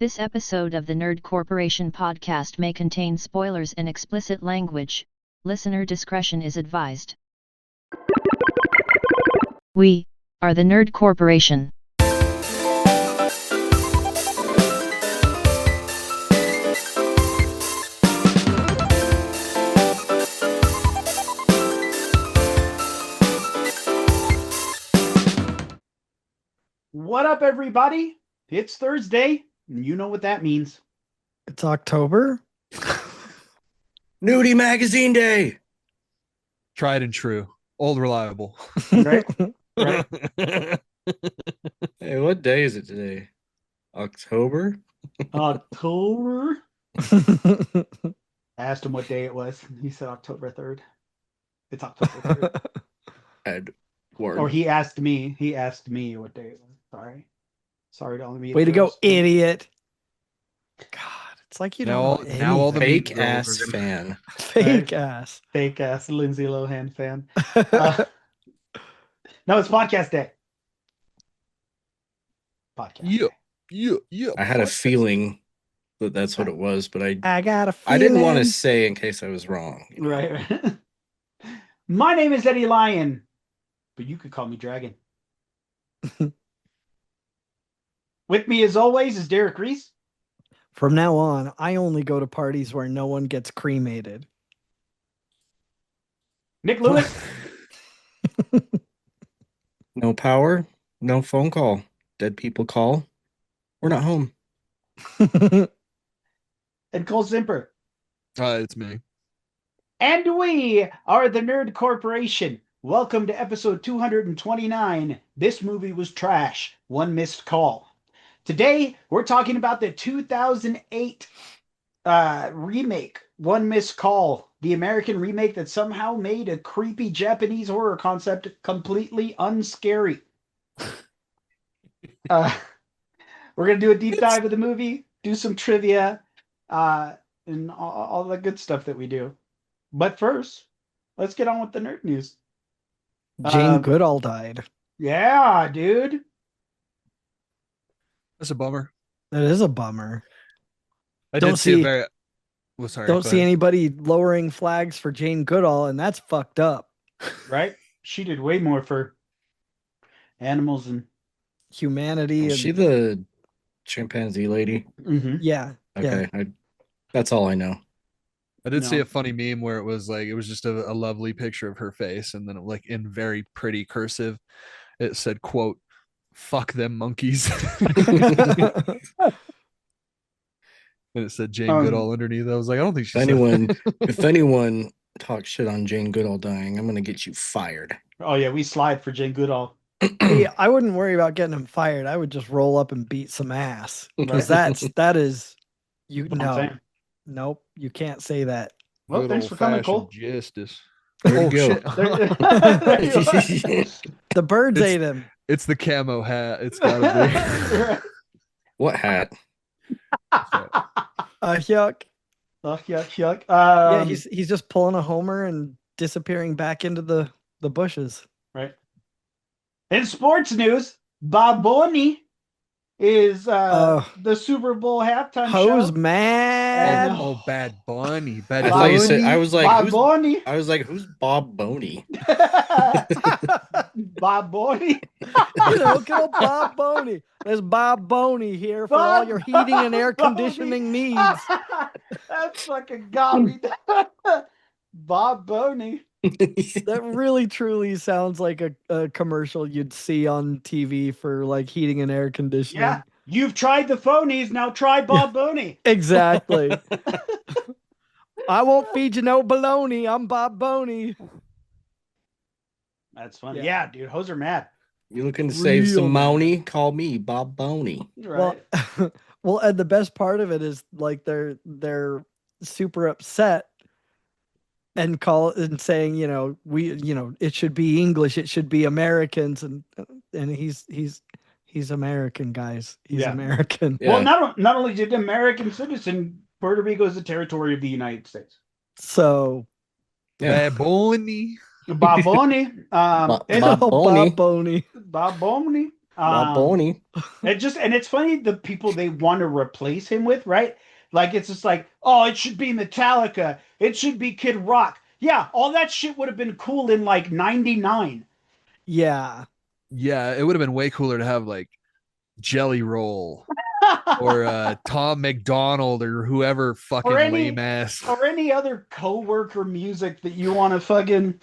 This episode of the Nerd Corporation podcast may contain spoilers and explicit language. Listener discretion is advised. We are the Nerd Corporation. What up, everybody? It's Thursday, and you know what that means. It's October. Nudie Magazine Day. Tried and true. Old reliable. Right? Right. Hey, what day is it today? October? October? I asked him what day it was. He said October 3rd. It's October 3rd. Edward. Or he asked me what day it was. Sorry to only be. Way to go, idiot. God, it's like you Now don't all- know now all the anything. Fake ass fan. Fake ass. Fake ass Lindsay Lohan fan. No, it's podcast day. Podcast. Yeah. Day. Yeah. I had a feeling that that's what it was, but I got a feeling. didn't want to say in case I was wrong. Right. My name is Eddie Lyon, but you could call me Dragon. With me, as always, is Derek Reese. From now on, I only go to parties where no one gets cremated. Nick Lewis. No power, no phone call. Dead people call. We're not home. And Cole Zimper. It's me. And we are the Nerd Corporation. Welcome to episode 229. This movie was trash. One missed call. Today, we're talking about the 2008 remake, One Missed Call, the American remake that somehow made a creepy Japanese horror concept completely unscary. We're going to do a deep dive of the movie, do some trivia, and all the good stuff that we do. But first, let's get on with the nerd news. Jane Goodall died. Yeah, dude. That's a bummer. That is a bummer. I Don't did see a see- very. Well, sorry. Don't go see ahead. anybody lowering flags for Jane Goodall, and that's fucked up. Right? She did way more for animals and Humanity. Is And, she the chimpanzee lady? yeah. Yeah. Okay, that's all I know. I did see No. a funny meme where it was just a lovely picture of her face, and then like in very pretty cursive, it said, "quote Fuck them monkeys," and it said Jane Goodall underneath. I was like, I don't think she's If anyone talks shit on Jane Goodall dying, I'm gonna get you fired. Oh yeah, we slide for Jane Goodall. Hey, I wouldn't worry about getting him fired. I would just roll up and beat some ass. Because that is you That's what I'm know. saying. Nope, you can't say that. Well, Good thanks for coming, Cole. old-fashioned justice. Where'd Oh, he go? shit. There you are. The birds It's- ate him. It's the camo hat. It's gotta What hat? be. Yuck. Oh, yuck, yuck. Yeah, he's just pulling a homer and disappearing back into the bushes. Right. In sports news, Bob Boney is the Super Bowl halftime Hose show. mad. Oh, Bad Bunny. Bad I thought you said. Boney? I was like, Bob who's, Boney. I was like, who's Bob Boney? Bob Boney. You know, good old Bob Boney. There's Bob Boney here for all Bob your heating and air Boney. conditioning needs. That's fucking got me. Bob Boney. That really truly sounds like a commercial you'd see on TV for like heating and air conditioning. Yeah. You've tried the phonies, now try Bob Boney. Exactly. I won't feed you no baloney. I'm Bob Boney. That's funny. Yeah. Yeah, dude. Hoes are mad. You looking to save Real some money? Call me Bob Boney. Right. Well, and the best part of it is like they're super upset and saying, you know, it should be English, it should be Americans, and he's American, guys. He's Yeah. American. Yeah. Well, not only did American citizen, Puerto Rico is a territory of the United States. So Yeah. Bad Bunny. Bob Boney. Bob and Boney. Bob Boney. Bob Boney. Not Boney. It's funny the people they want to replace him with, right? Like it's just like, oh, it should be Metallica, it should be Kid Rock. Yeah, all that shit would have been cool in like '99. Yeah. Yeah, it would have been way cooler to have like Jelly Roll or Tom McDonald or whoever fucking Or any- lame ass. or any other coworker music that you want to fucking.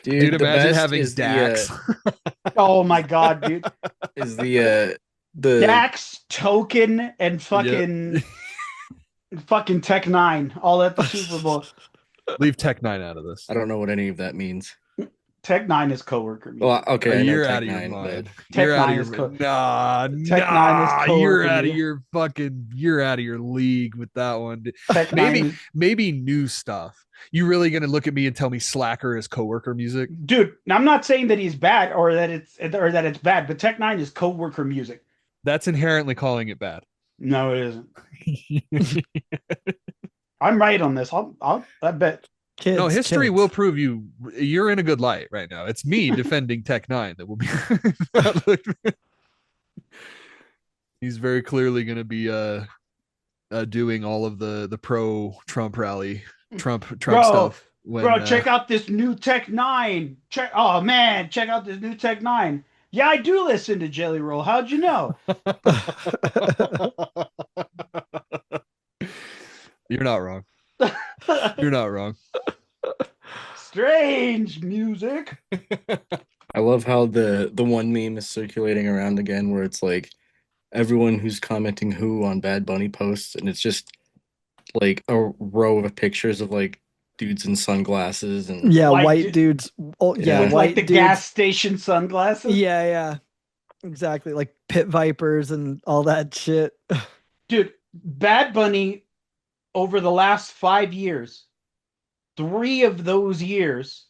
Dude, the imagine best having is Dax. Oh my god, dude! is the Dax, Token, and fucking fucking Tech Nine, all at the Super Bowl. Leave Tech Nine out of this. I don't know what any of that means. Tech Nine is coworker music. Well, okay, I know You're Tech out of your Nine, mind. Tech You're out Nine of is your co- nah, Tech Nine is nah. coworker You're out of music. your fucking. You're out of your league with that one. Tech Nine Maybe is- maybe new stuff. You really gonna look at me and tell me Slacker is coworker music? dude. I'm not saying that he's bad or that it's bad, but Tech Nine is coworker music. That's inherently calling it bad. No, it isn't. I'm right on this. I bet. Kids. No, history kids. will prove you're in a good light right now. It's me defending Tech Nine that will be. He's very clearly going to be doing all of the pro Trump rally, Trump Bro, stuff. When, check out this new Tech Nine. Check out this new Tech Nine. Yeah, I do listen to Jelly Roll. How'd you know? You're not wrong. You're not wrong. Strange music. I love how the one meme is circulating around again, where it's like everyone who's commenting who on Bad Bunny posts, and it's just like a row of pictures of like dudes in sunglasses and Yeah, White white du- dudes. Oh, yeah, Yeah. With white like the dudes. gas station sunglasses. Yeah. Exactly. Like pit vipers and all that shit. Dude, Bad Bunny over the last 5 years, 3 of those years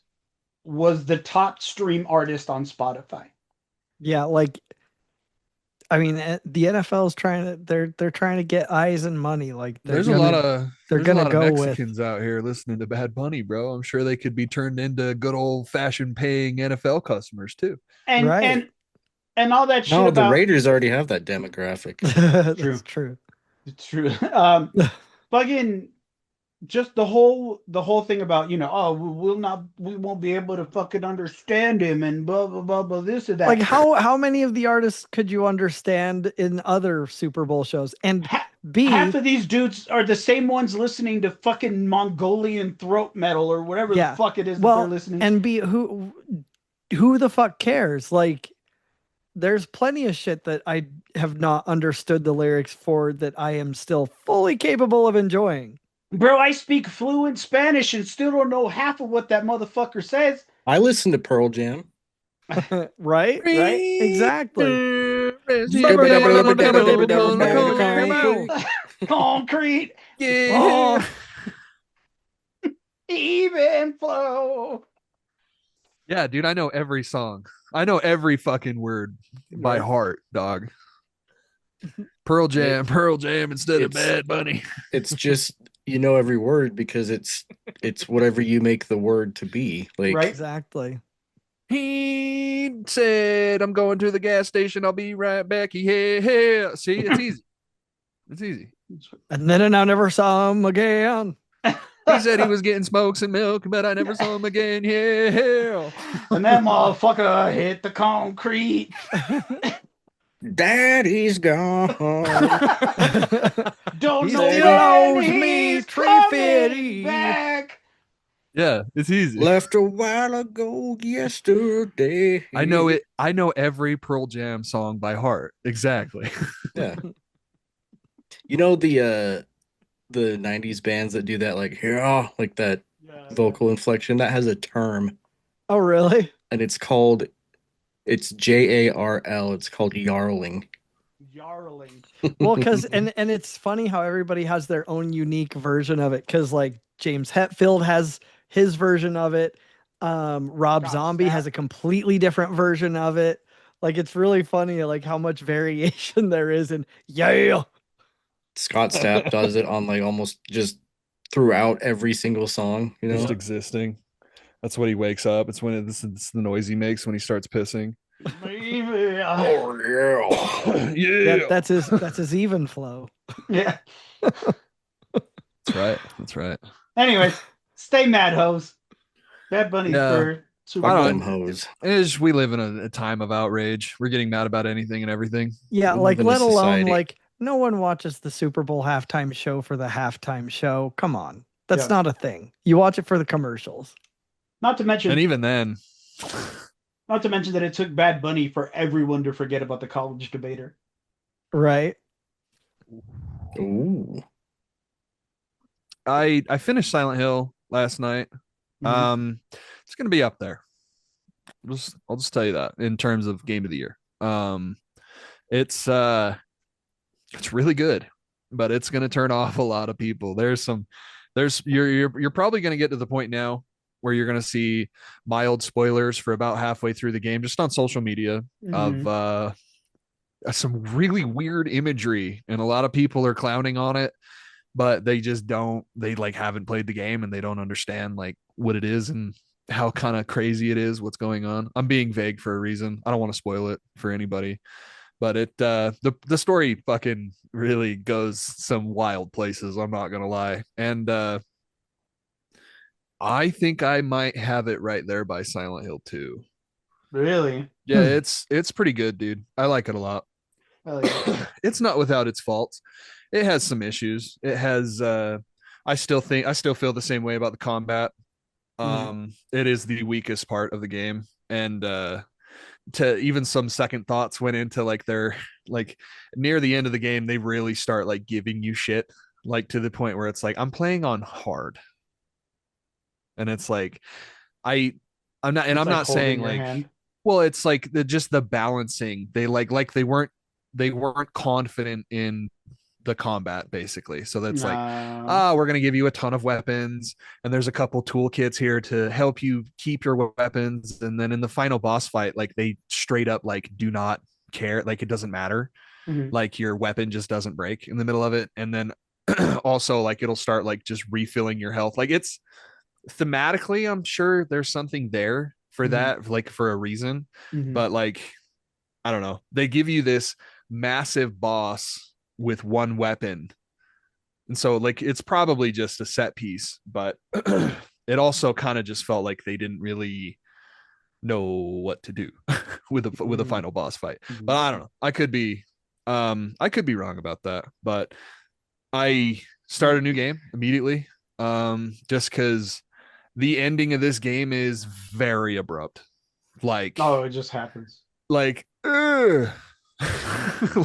was the top stream artist on Spotify. Yeah, like I mean the NFL is trying to they're trying to get eyes and money. Like There's a lot of they're there's gonna a lot go of with- Mexicans out here listening to Bad Bunny, bro. I'm sure they could be turned into good old fashioned paying NFL customers too. And Right. and all that shit no, the about Raiders already have that demographic. That's true. It's true. Fucking just the whole thing about, oh, we won't be able to fucking understand him and blah blah blah blah this and that. Like how many of the artists could you understand in other Super Bowl shows? And B, half of these dudes are the same ones listening to fucking Mongolian throat metal or whatever Yeah. the fuck it is that well, they're listening and B, who the fuck cares? Like there's plenty of shit that I have not understood the lyrics for that I am still fully capable of enjoying. Bro, I speak fluent Spanish and still don't know half of what that motherfucker says. I listen to Pearl Jam. Right? Exactly. Concrete, Yeah. even flow. Yeah, dude, I know every song. I know every fucking word by heart, dog. Pearl Jam instead of It's- Bad Bunny. It's just you know every word because it's whatever you make the word to be. Like Right. Exactly. He said, "I'm going to the gas station. I'll be right back." Yeah. See, it's easy. It's easy. And then I never saw him again. He said he was getting smokes and milk, but I never saw him again. Yeah. And that motherfucker hit the concrete. Daddy's gone. Don't He know still when owes me he's 350. coming back. Yeah, it's easy. Left a while ago yesterday. I know it. I know every Pearl Jam song by heart. Exactly. Yeah. You know the 90s bands that do that like yeah, like that vocal inflection that has a term Oh, really? and it's JARL. It's called yarling. Yarling. Well, because and it's funny how everybody has their own unique version of it. Because like James Hetfield has his version of it. Rob Scott Zombie Stapp. has a completely different version of it. Like it's really funny, like how much variation there is in yeah. Scott Stapp does it on like almost just throughout every single song, you know? Just existing. That's what he wakes up. It's when it's the noise he makes when he starts pissing. Baby, Oh yeah. Yeah, that's his even flow. Yeah. That's right. That's right. Anyways, stay mad, hoes. Bad Bunny Yeah. for Super I Fuck Bowl. them don't. hoes. We live in a time of outrage. We're getting mad about anything and everything. Yeah, We like live in a let alone society. like no one watches the Super Bowl halftime show for the halftime show. Come on. That's Yeah. not a thing. You watch it for the commercials. Not to mention, And even then, not to mention that it took Bad Bunny for everyone to forget about the college debater. Right? Ooh. I finished Silent Hill last night. Mhm. It's gonna be up there. I'll just tell you that in terms of game of the year. It's really good, but it's gonna turn off a lot of people. You're probably gonna get to the point now where you're gonna see mild spoilers for about halfway through the game, just on social media of Mhm. some really weird imagery, and a lot of people are clowning on it, but they like haven't played the game and they don't understand like what it is and how kind of crazy it is, what's going on. I'm being vague for a reason. I don't want to spoil it for anybody, but the story fucking really goes some wild places, I'm not gonna lie. And I think I might have it right there by Silent Hill 2. Really? Yeah, it's pretty good, dude. I like it a lot. Hell yeah. It's not without its faults. It has some issues. It has I still feel the same way about the combat. It is the weakest part of the game. And to even some second thoughts went into like their like near the end of the game, they really start like giving you shit, like to the point where it's like I'm playing on hard. And it's like I I'm not and It's I'm like not holding saying your like hand. well, it's like just the balancing. They weren't confident in the combat basically. So that's like, No. we're going to give you a ton of weapons and there's a couple toolkits here to help you keep your weapons. And then in the final boss fight, like they straight up like do not care. Like it doesn't matter. Mhm. Like your weapon just doesn't break in the middle of it. And then also like it'll start like just refilling your health. Like it's thematically, I'm sure there's something there for Mhm. that, like for a reason. Mhm. But like, I don't know. They give you this massive boss with one weapon. And so like it's probably just a set piece, but it also kind of just felt like they didn't really know what to do with a Mhm. final boss fight. Mhm. But I don't know. I could be wrong about that, but I started a new game immediately. Just cuz the ending of this game is very abrupt. Like Oh, it just happens. like ugh.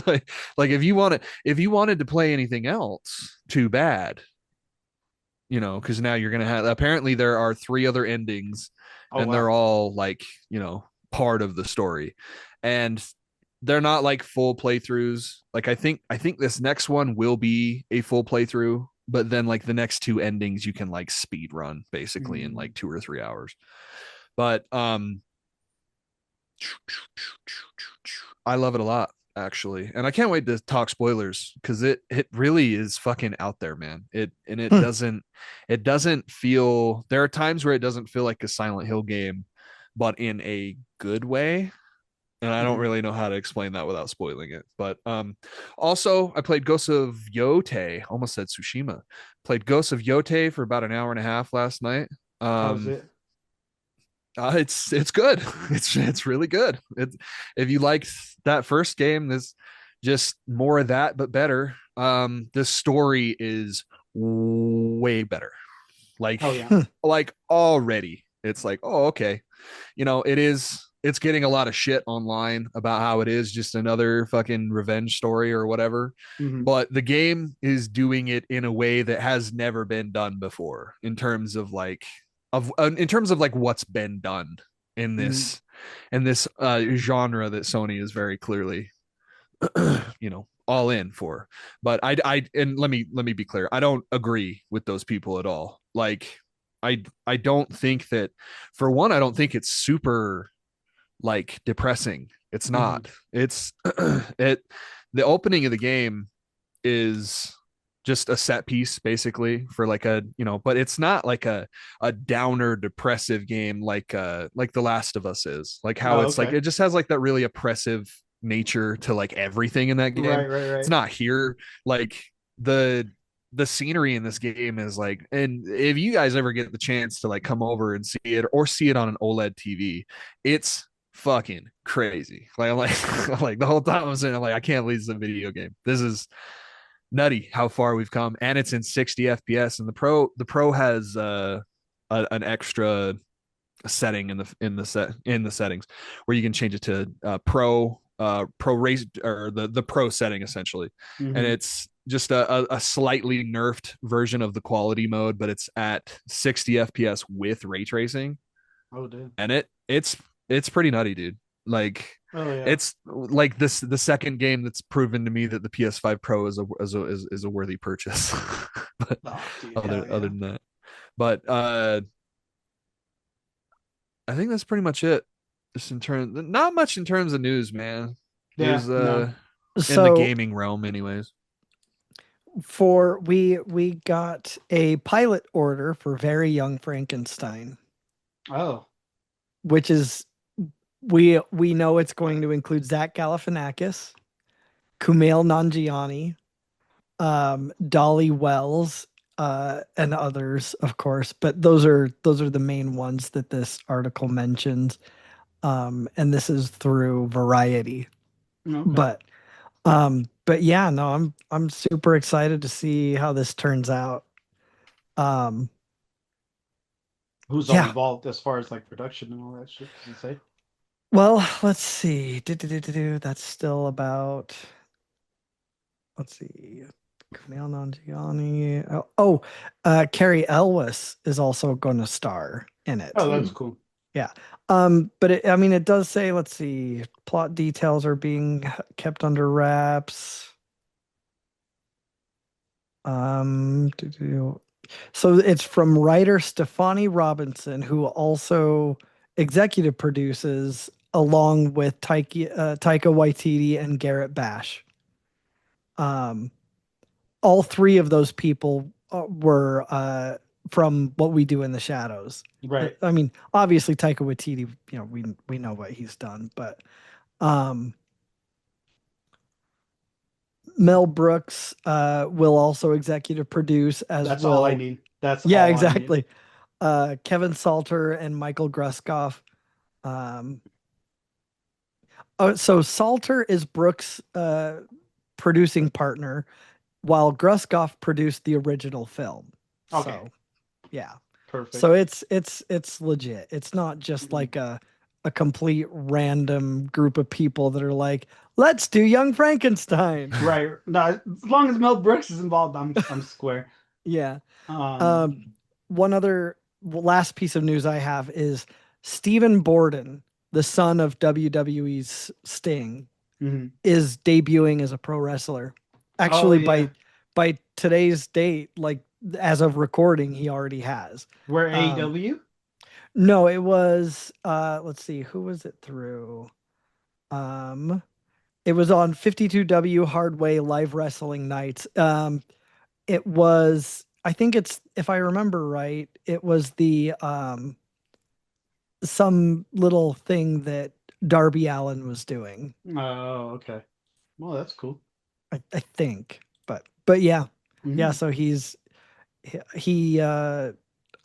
like if you wanted to play anything else, too bad. Because now you're gonna have apparently there are three other endings Oh and they're wow. all like, part of the story. And they're not like full playthroughs. Like I think this next one will be a full playthrough, but then like the next two endings you can like speed run basically in like 2 or 3 hours. But I love it a lot actually, and I can't wait to talk spoilers because it really is fucking out there, man. It Hmm. doesn't feel. There are times where it doesn't feel like a Silent Hill game, but in a good way. And I don't Mhm. really know how to explain that without spoiling it. But also I played Ghosts of Yote. Almost said Tsushima. Played Ghosts of Yote for about an hour and a half last night. How's it? It's good. It's really good. If you liked that first game, there's just more of that, but better. The story is way better. Like, Oh yeah. like already, it's like, oh, okay. It is. It's getting a lot of shit online about how it is just another fucking revenge story or whatever. Mhm. But the game is doing it in a way that has never been done before in terms of like what's been done in Mhm. this genre that Sony is very clearly all in for. But and let me be clear, I don't agree with those people at all. Like I don't think that, for one, I don't think it's super like depressing. It's Mhm. not. It's it the opening of the game is just a set piece basically for like but it's not like a downer depressive game like The Last of Us is. Like how Oh it's like okay. it just has like that really oppressive nature to like everything in that game. Right. It's not here. Like the scenery in this game is like, and if you guys ever get the chance to like come over and see it or see it on an OLED TV, it's fucking crazy. Like I'm like like the whole time I'm saying, I'm like, I can't believe this is a video game. This is nutty how far we've come, and it's in 60 FPS. And the pro has an extra setting in the settings where you can change it to pro race, or the pro setting essentially. Mhm. And it's just a slightly nerfed version of the quality mode, but it's at 60 FPS with ray tracing. Oh, dude. And it's pretty nutty, dude. Like, Oh, yeah. it's like the second game that's proven to me that the PS5 Pro is a worthy purchase. But Oh, dude, other hell yeah. other than that, but I think that's pretty much it. Just in terms, not much in terms of news, man. Yeah, There's no. in the So gaming realm, anyways. we got a pilot order for Very Young Frankenstein, Oh, which is we know it's going to include Zach Galifianakis, Kumail Nanjiani, Dolly Wells, and others, of course. But those are the main ones that this article mentions. And this is through Variety. okay. But yeah, no, I'm super excited to see how this turns out. Who's all yeah. involved as far as like production and all that shit? Does it say? Well, let's see. That's still about. Let's see. Kumail Nanjiani. Carrie Elwes is also going to star in it. Oh, that's cool. Yeah. But it does say, let's see, plot details are being kept under wraps. So it's from writer Stefani Robinson, who also executive produces along with Taika Waititi and Garrett Bash. All three of those people were from What We Do in the Shadows. Right. I mean, obviously Taika Waititi, we know what he's done, but Mel Brooks will also executive produce as That's well. all I need. That's Yeah, all I need. exactly. Kevin Salter and Michael Gruskoff. So Salter is Brooks' producing partner, while Gruskoff produced the original film. Okay. So, yeah. Perfect. So it's legit. It's not just like a complete random group of people that are like, let's do Young Frankenstein. Right. No, as long as Mel Brooks is involved, I'm square. Yeah. One other last piece of news I have is Stephen Borden, the son of WWE's Sting, is debuting as a pro wrestler. Actually, by today's date, like as of recording, he already has. Where AEW? No, it was let's see, who was it through? It was on 52W Hardway Live Wrestling Nights. It was, I think it's, if I remember right, it was the some little thing that Darby Allin was doing. Oh, okay. Well, that's cool. I think. But yeah. Yeah, so he I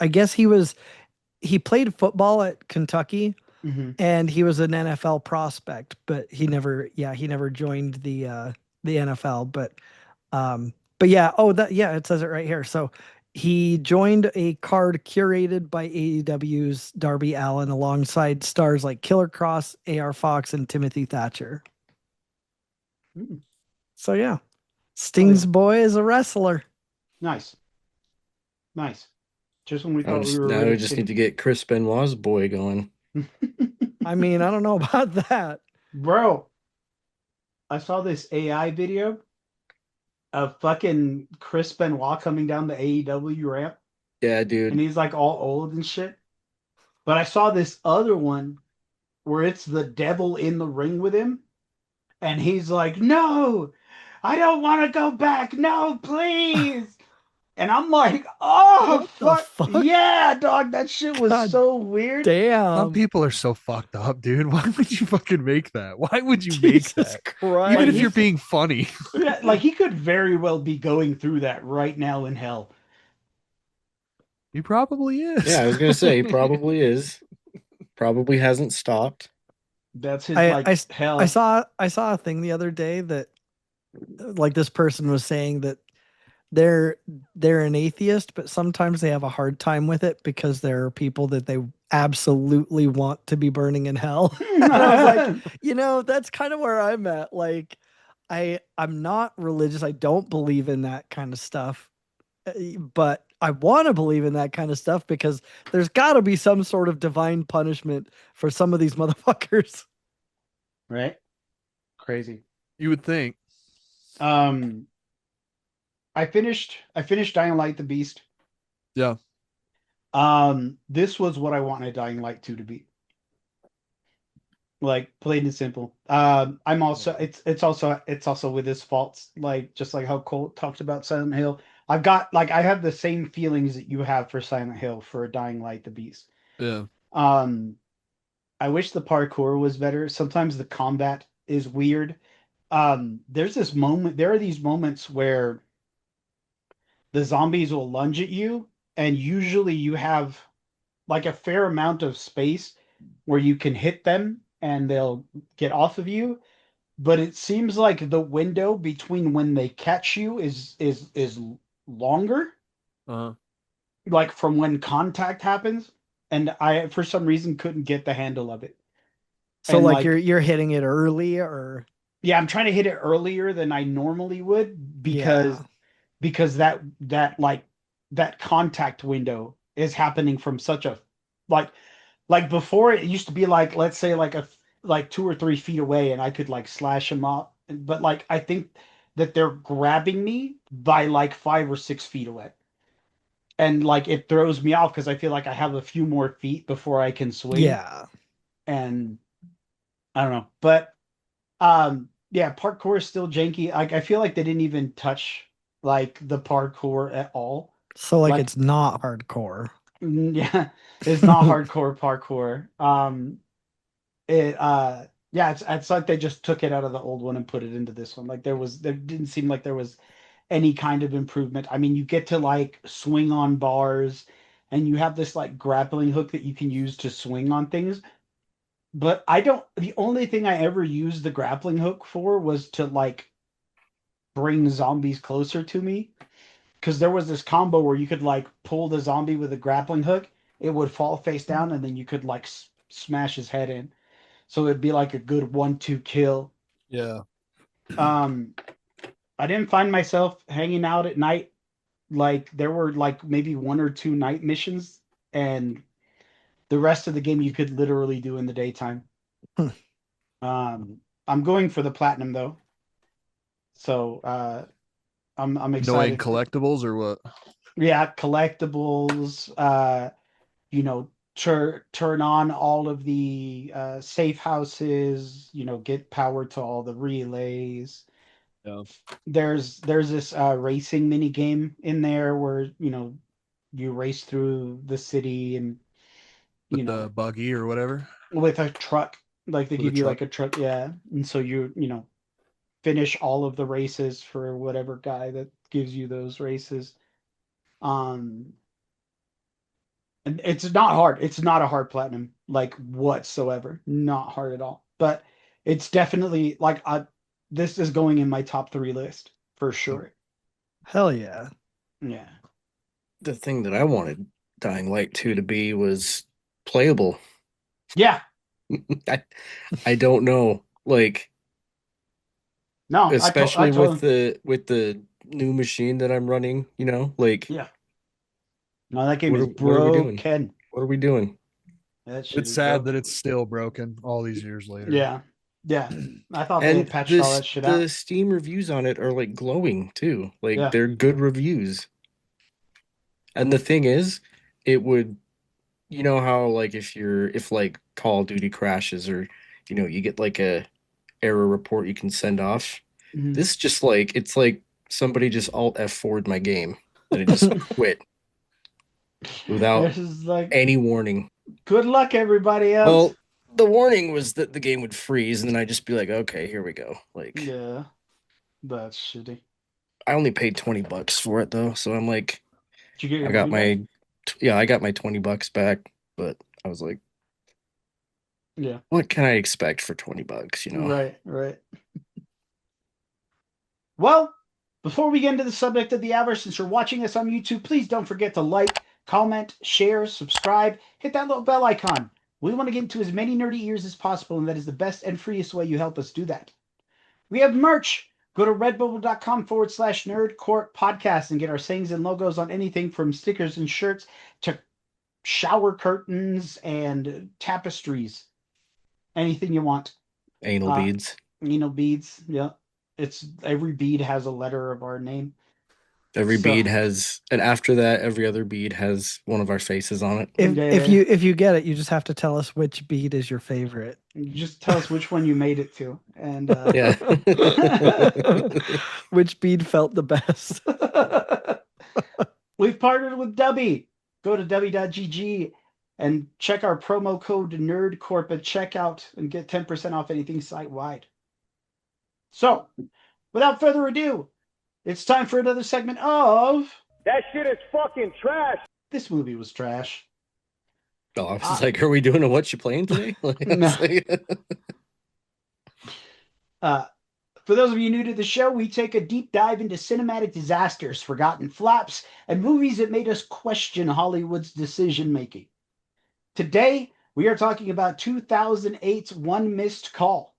guess he played football at Kentucky, and he was an NFL prospect, but he never joined the NFL. But yeah, it says it right here. So he joined a card curated by AEW's Darby Allin alongside stars like Killer Cross, AR Fox, and Timothy Thatcher. So yeah, Sting's boy is a wrestler. Nice. Just when we thought we were now ready we just need to get Chris Benoit's boy going. I mean, I don't know about that. Bro, I saw this AI video of fucking Chris Benoit coming down the AEW ramp. Yeah, dude. And he's like all old and shit. But I saw this other one where it's the devil in the ring with him. And he's like, no, I don't want to go back. No, please. And I'm like, oh, What the fuck. fuck? Yeah, dog. That shit was God so weird. Some Damn. people are so fucked up, dude. Why would you fucking make that? Why would you make Jesus that? Christ. Even if Like, you're being funny. Yeah, like he could very well be going through that right now in hell. He probably is. Yeah, I was gonna say he probably is. Probably hasn't stopped. That's his I, like I, s- hell. I saw a thing the other day that like this person was saying that they're they're an atheist, but sometimes they have a hard time with it because there are people that they absolutely want to be burning in hell. And I was like, that's kind of where I'm at. Like I'm not religious. I don't believe in that kind of stuff. But I want to believe in that kind of stuff because there's got to be some sort of divine punishment for some of these motherfuckers. Right? Crazy. You would think. Um, I finished Dying Light the Beast. Yeah. This was what I wanted Dying Light 2 to be. Like plain and simple. I'm also it's also with his faults, like just like how Cole talked about Silent Hill. I have the same feelings that you have for Silent Hill for Dying Light the Beast. Yeah. Um, I wish the parkour was better. Sometimes the combat is weird. There are these moments where the zombies will lunge at you, and usually you have like a fair amount of space where you can hit them and they'll get off of you. But it seems like the window between when they catch you is longer, Uh-huh. like from when contact happens. And I, for some reason, couldn't get the handle of it. So And like like, you're hitting it early or yeah, I'm trying to hit it earlier than I normally would yeah. because that contact window is happening from such a like like before it used to be like let's say like 2 or 3 feet away and I could like slash them up, but like I think that they're grabbing me by like 5 or 6 feet away, and like it throws me off because I feel like I have a few more feet before I can swing, Yeah. and I don't know, but yeah, parkour is still janky. I feel like they didn't even touch like the parkour at all. So like Like it's not hardcore. yeah, it's not hardcore parkour. It yeah, it's like they just took it out of the old one and put it into this one. Like there didn't seem like there was any kind of improvement. I mean, you get to like swing on bars and you have this like grappling hook that you can use to swing on things. But I don't the only thing I ever used the grappling hook for was to like bring zombies closer to me. Because there was this combo where you could like pull the zombie with a grappling hook, it would fall face down, and then you could like smash his head in. So it'd be like a good 1-2 kill. Yeah. Um, I didn't find myself hanging out at night. Like there were like maybe 1 or 2 night missions, and the rest of the game you could literally do in the daytime. Hmm. I'm going for the platinum though, so I'm Annoying excited. collectibles or what? Yeah, collectibles. You know, turn on all of the safe houses. You know, get power to all the relays. Yeah. There's this racing mini game in there where you race through the city and you With the know buggy or whatever. with a truck, like they With a give you truck. like a truck, yeah, and so you finish all of the races for whatever guy that gives you those races. um and it's not hard, it's not a hard platinum like whatsoever, not hard at all, but it's definitely like this is going in my top 3 list for sure. Hell yeah. Yeah. The thing that I wanted Dying Light 2 to be was playable. Yeah. I, I don't know. Like, No, I especially totally. with the new machine that I'm running, like Yeah. No, that game is what are we doing? broken. What are we doing? That shit It's is sad broken. that it's still broken all these years later. Yeah. Yeah. I thought they had And patched all this that shit the out. Steam reviews on it are like glowing too. Like Yeah. they're good reviews. And the thing is, it would you know how like if like Call of Duty crashes or you get like a error report you can send off. Mhm. This just like it's like somebody just alt F4'd my game. and it just quit without This is like, any warning. good luck, everybody else. Well, the warning was that the game would freeze, and then I'd just be like, okay, here we go. Like, Yeah, that's shitty. I only paid $20 for it though, so I'm like, Did you get your I got money back? yeah, I got my $20 back, but I was like, Yeah. what can I expect for $20? Right, right. Well, before we get into the subject of the hour, since you're watching us on YouTube, please don't forget to like, comment, share, subscribe, hit that little bell icon. We want to get into as many nerdy ears as possible, and that is the best and freest way you help us do that. We have merch. Go to redbubble.com/nerdcourt podcast and get our sayings and logos on anything from stickers and shirts to shower curtains and tapestries. Anything you want. Anal beads. Beads, yeah. It's every bead has a letter of our name. Every So- bead has, and after that, every other bead has one of our faces on it. If you get it, you just have to tell us which bead is your favorite. Just tell us which one you made it to, and Yeah. Which bead felt the best? We've partnered with Dubby. Go to dubby.gg and check our promo code NerdCorp at checkout and get 10% off anything site-wide. So, without further ado, it's time for another segment of That shit is fucking trash. This Movie Was Trash. Oh, I was like, are we doing a what you playing today? Like, No. it's like- For those of you new to the show, we take a deep dive into cinematic disasters, forgotten flaps, and movies that made us question Hollywood's decision making. Today, we are talking about 2008's One Missed Call.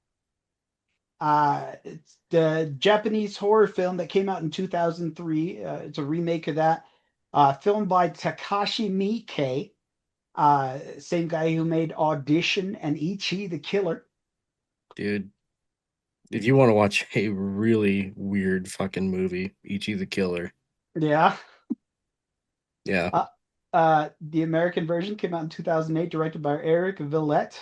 It's the Japanese horror film that came out in 2003. It's a remake of that, filmed by Takashi Miike, same guy who made Audition and Ichi the Killer. dude, if you want to watch a really weird fucking movie, Ichi the Killer. Yeah. Yeah. The American version came out in 2008, directed by Eric Villette,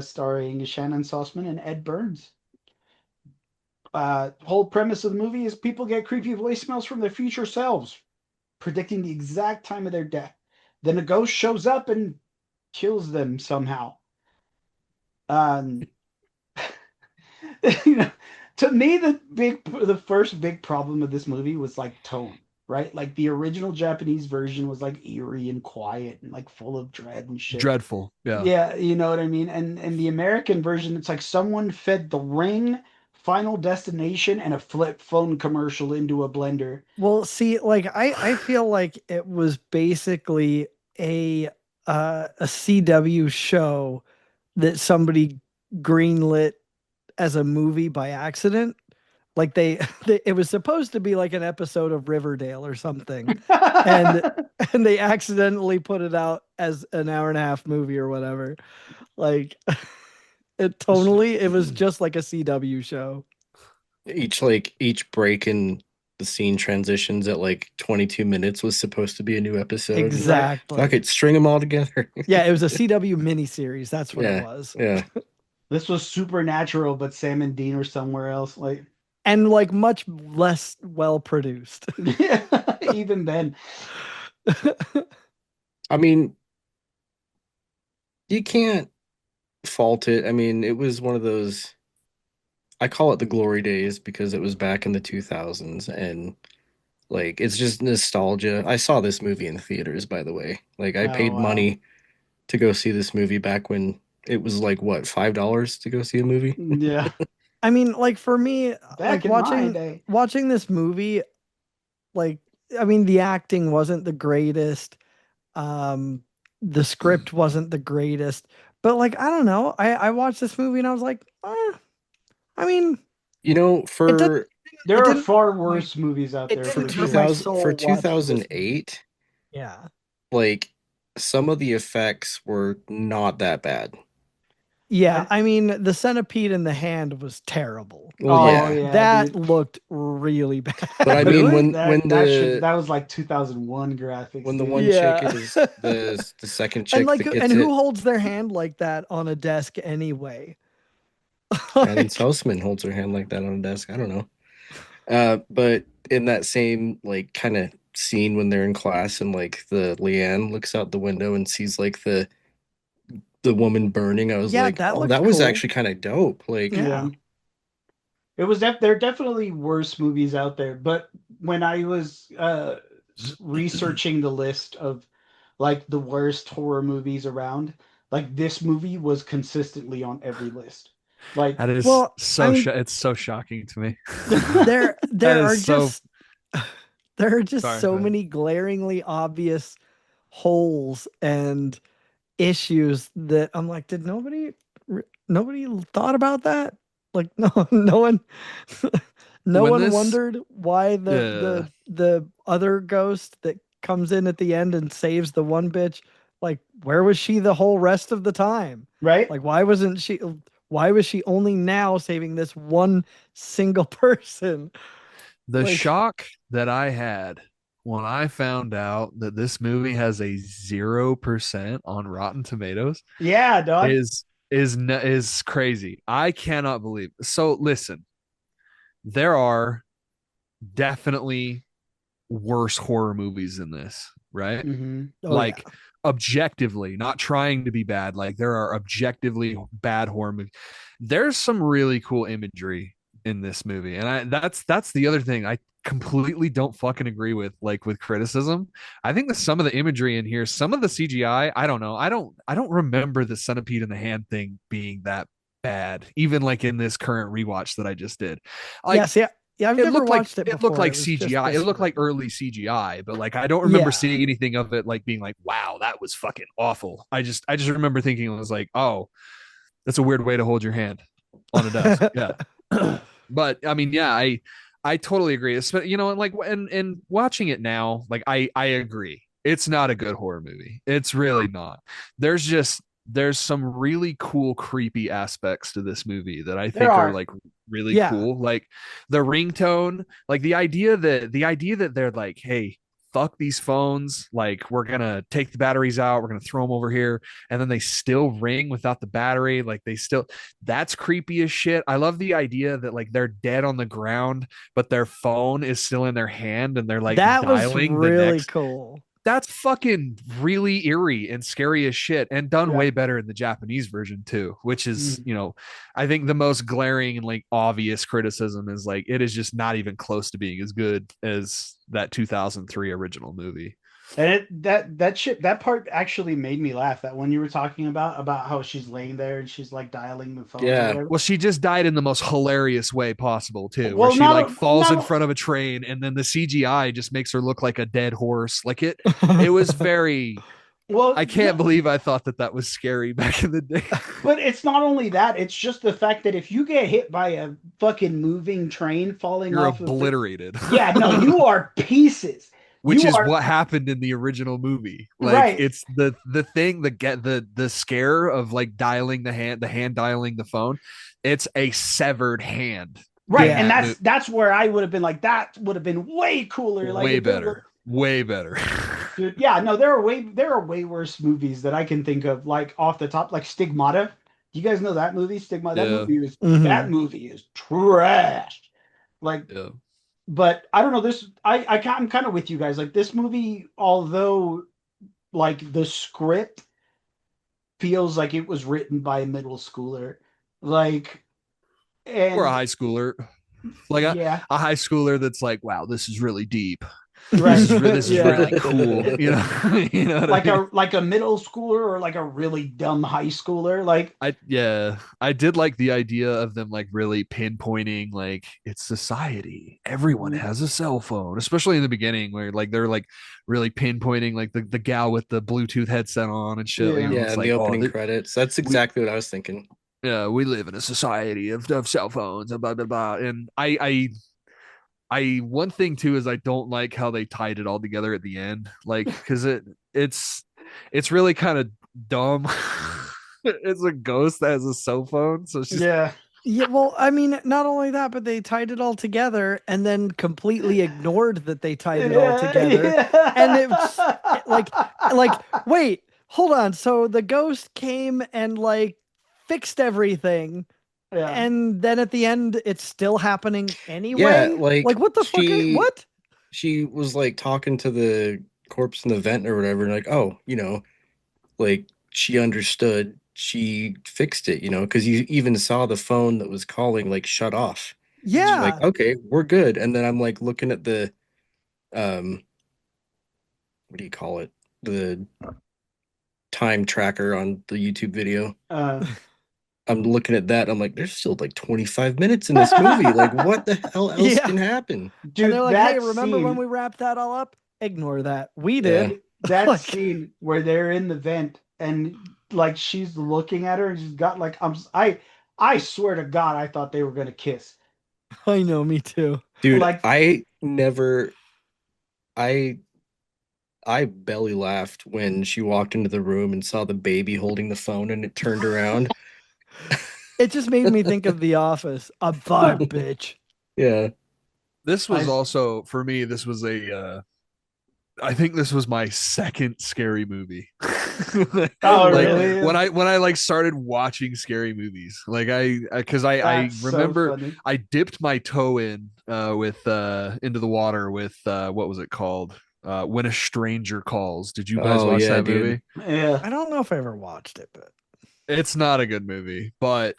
starring Shannon Sussman and Ed Burns. Whole premise of the movie is people get creepy voicemails from their future selves, predicting the exact time of their death. Then a ghost shows up and kills them somehow. To me, the first big problem of this movie was like tone, right? Like the original Japanese version was like eerie and quiet and like full of dread and shit. Dreadful. Yeah. Yeah, you know what I mean? And the American version, it's like someone fed The Ring, Final Destination, and a flip phone commercial into a blender. Well, see, like I feel like it was basically a CW show that somebody greenlit as a movie by accident. Like it was supposed to be like an episode of Riverdale or something, and they accidentally put it out as an hour and a half movie or whatever. Like it was just like a CW show. Each break in the scene transitions at like 22 minutes was supposed to be a new episode. Exactly. Fuck it, string them all together. Yeah, it was a CW miniseries. That's what Yeah, it was. Yeah. This was Supernatural, but Sam and Dean were somewhere else. Like, And like much less well produced. even then. I mean, you can't fault it. I mean, it was one of those, I call it the glory days because it was back in the 2000s, and like it's just nostalgia. I saw this movie in theaters, by the way. Like I Oh, paid wow. money to go see this movie back when it was like what, $5 to go see a movie? Yeah. I mean, like for me, Back like in my day. watching this movie, like I mean, the acting wasn't the greatest. The script wasn't the greatest, but like I don't know. I watched this movie and I was like, I mean, You know, for doesn't- There It are didn't- far worse movies out it there. didn't For hurt my 2000 soul for watching this 2008, yeah. like some of the effects were not that bad. Yeah, I mean, the centipede in the hand was terrible. Well, Oh, yeah. yeah. That dude. looked really bad. But I mean, when that was like 2001 graphics. when the dude. one Yeah. chick is the second chick and like, that gets and it, who holds their hand like that on a desk anyway? Shannon Like, Sussman holds her hand like that on a desk. I don't know. But in that same like kind of scene when they're in class and like the Leanne looks out the window and sees like the woman burning. I was Yeah, like, that oh, looked that was cool. actually kind of dope. Like, Yeah. It was there are definitely worse movies out there, but when I was researching the list of like the worst horror movies around, like this movie was consistently on every list. Like That is Well, so I mean, it's so shocking to me. there That are is so just there are just Sorry, so go ahead. many glaringly obvious holes and issues that I'm like, did nobody thought about that? Like, no one no When one this wondered why Yeah. the other ghost that comes in at the end and saves the one bitch, like, where was she the whole rest of the time? right? Like, why was she only now saving this one single person? The Like, shock that I had when I found out that this movie has a 0% on Rotten Tomatoes Yeah, dog. is crazy. I cannot believe. So listen, there are definitely worse horror movies than this, right? Hmm. oh yeah. Like objectively, not trying to be bad. Like there are objectively bad horror movies. There's some really cool imagery in this movie, and that's the other thing I completely don't fucking agree with. Like with criticism, I think that some of the imagery in here, some of the CGI, I don't know. I don't remember the centipede in the hand thing being that bad. Even like in this current rewatch that I just did, like Yes, yeah. Yeah, I've never watched it it looked before. like It was just CGI. the It looked like script. early CGI, but like I don't remember Yeah. seeing anything of it like being like, wow, that was fucking awful. I just remember thinking it was like, oh, that's a weird way to hold your hand on a desk. Yeah. But I mean, yeah, I totally agree. You know, and like and watching it now, like I agree. It's not a good horror movie. It's really not. There's just there's some really cool creepy aspects to this movie that I There think are are. like really Yeah. cool. Like the ringtone, like the idea that they're like, hey, fuck these phones, like we're gonna take the batteries out, we're gonna throw them over here, and then they still ring without the battery, like they still, that's creepy as shit. I love the idea that like they're dead on the ground but their phone is still in their hand and they're like That was dialing the really next. cool. That's fucking really eerie and scary as shit, and done Yeah. way better in the Japanese version too, which is, Mhm. you know, I think the most glaring and like obvious criticism is like it is just not even close to being as good as that 2003 original movie. And that part actually made me laugh. That one you were talking about how she's laying there and she's like dialing the phone or yeah, whatever. Well, she just died in the most hilarious way possible too, where Well, she like not falls in not front of a train and then the CGI just makes her look like a dead horse. Like it was very. well, I can't believe I thought that that was scary back in the day. but it's not only that. It's just the fact that if you get hit by a fucking moving train falling You're off of the, obliterated. yeah, no, you are pieces. Which You is are what happened in the original movie. Like right. it's the thing, the scare of like dialing the hand dialing the phone. It's a severed hand. Right, Yeah. and that's where I would have been like, that would have been way cooler. Like Way if it better. Way better. dude, yeah, no, there are way worse movies that I can think of, like off the top, like Stigmata. Do you guys know that movie, Stigmata? Yeah. That Mhm. movie is trash. Like, Yeah. but I don't know this. I'm kind of with you guys. Like this movie, although like the script feels like it was written by a middle schooler, like, Or a and high schooler. Like yeah, a high schooler that's like, wow, this is really deep. right. This is Yeah. really cool. You know, you know what Like I mean? a middle schooler or like a really dumb high schooler. Like, I did like the idea of them like really pinpointing like it's society. Everyone Mhm. has a cell phone, especially in the beginning where like they're like really pinpointing like the gal with the Bluetooth headset on and shit. Yeah. You know, yeah, it's in like, the oh, opening credits. That's exactly what I was thinking. yeah, we live in a society of cell phones and blah blah blah. And I one thing too is I don't like how they tied it all together at the end, like because it's really kind of dumb. It's a ghost that has a cell phone, so it's just yeah. Yeah, well, I mean, not only that, but they tied it all together and then completely ignored that they tied it all together. And it's like, wait, hold on. So the ghost came and like fixed everything, yeah. and then at the end, it's still happening anyway. Yeah, like what the fuck? she What? she was like talking to the corpse in the vent or whatever, and like, oh, like she understood, she fixed it, because you even saw the phone that was calling like shut off. She's like, Yeah. okay, we're good. And then I'm like looking at the um what do you call it? The time tracker on the YouTube video. Uh, I'm looking at that. I'm like, there's still like 25 minutes in this movie. Like, what the hell else Yeah. can happen? And they're dude, like, hey, that remember when scene, we wrapped that all up? Ignore that. We Yeah. did. that Like- scene where they're in the vent and like she's looking at her and she's got like I swear to God, I thought they were gonna kiss. I know, me too. Dude, Like- I never I belly laughed when she walked into the room and saw the baby holding the phone and it turned around. It just made me think of The Office. I'm fine, bitch. Yeah. This was I- also for me. This was I think this was my second scary movie. Oh, Like, really? when I like started watching scary movies, like I That's so remember funny. I dipped my toe in with into the water with what was it called? When a Stranger Calls. Did you guys Oh, watch yeah, that dude. movie? Yeah. I don't know if I ever watched it, but It's not a good movie, but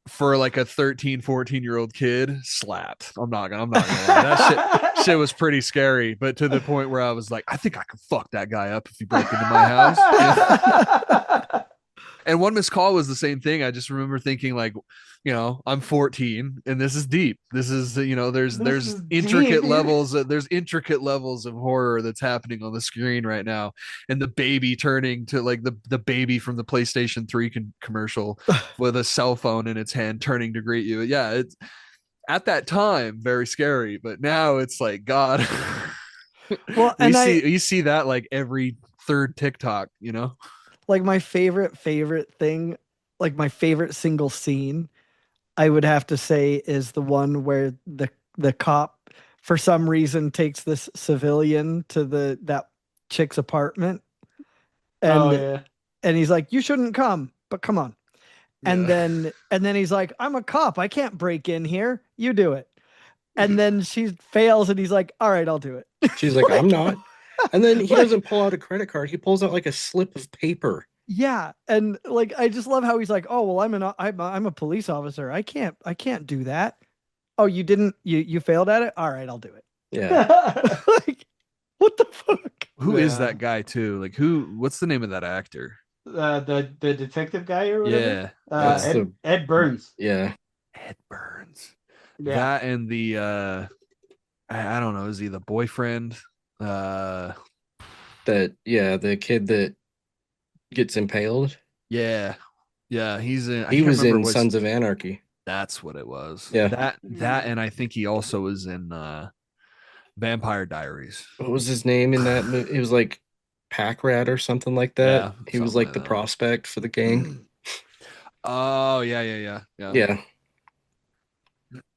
for like a 13, 14-year-old kid, slapped. I'm not gonna lie. That shit was pretty scary, but to the point where I was like, I think I could fuck that guy up if he broke into my house. And One Missed Call was the same thing. I just remember thinking like, I'm 14 and this is deep. This is, there's This is intricate deep. levels. There's intricate levels of horror that's happening on the screen right now. And the baby turning to like the baby from the PlayStation 3 commercial with a cell phone in its hand turning to greet you. Yeah. It's at that time very scary, but now it's like, God, well, and you see that like every third TikTok, like my favorite thing, like my favorite single scene, I would have to say is the one where the cop for some reason takes this civilian to that chick's apartment, and Oh yeah. and he's like, you shouldn't come, but come on. And Yeah. then he's like, I'm a cop, I can't break in here, you do it. And then she fails and he's like, all right, I'll do it. She's like, I'm not. And then he doesn't pull out a credit card. He pulls out like a slip of paper. Yeah, and like I just love how he's like, oh well, I'm a police officer, I can't do that. Oh, you didn't, you failed at it, all right, I'll do it. Yeah. Like, what the fuck? Who is Yeah. that guy too? Like what's the name of that actor? The detective guy or whatever. Yeah. That's Ed Burns. Yeah. Ed Burns. Yeah. That and the I don't know, is he the boyfriend? The kid that gets impaled. Yeah. Yeah, he's in He was in Sons of Anarchy. That's what it was. Yeah. That and I think he also was in Vampire Diaries. What was his name in that movie? It was like Pack Rat or something like that. Yeah, He was something like like the that. prospect for the gang. Oh, yeah. Yeah. Yeah.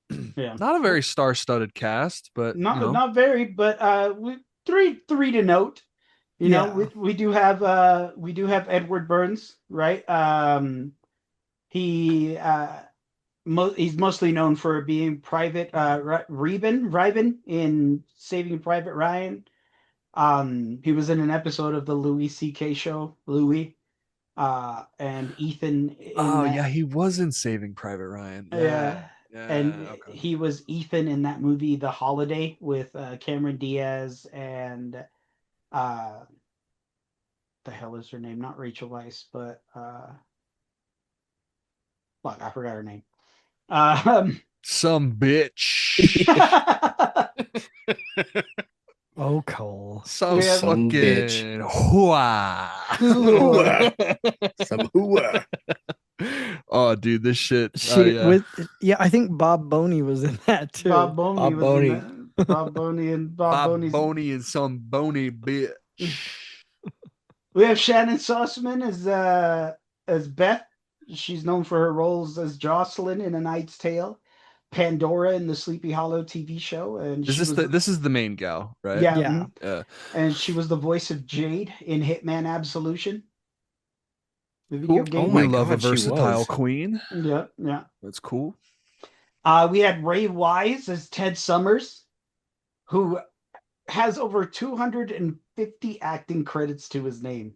Not a very star-studded cast, but Not very, but three to note. You know, Yeah. we do have Edward Burns, right? He's mostly known for being Private Reiben in Saving Private Ryan. He was in an episode of the Louis C.K. show, Louis, and Ethan. He was in Saving Private Ryan. Yeah. And okay. he was Ethan in that movie, The Holiday, with Cameron Diaz and the hell is her name? Not Rachel Weisz, but fuck, I forgot her name. Some bitch. Oh, Cole. Some We have- Some fucking bitch. hooah. Some hooah. Oh, dude, this shit. I think Bob Boney was in that too. Bob Boney Bob was Boney. in that. Bob Boney and Bob Bob Boney's. Boney and some bony bitch. We have Shannon Sussman as Beth. She's known for her roles as Jocelyn in A Knight's Tale, Pandora in the Sleepy Hollow TV show, and Is she this was this is the main gal, right? yeah, Yeah. mhm. Yeah. And she was the voice of Jade in Hitman Absolution, the video Who? game. Oh We my love God, a she versatile was. queen. Yeah, yeah. That's cool. We had Ray Wise as Ted Summers, who has over 250 acting credits to his name.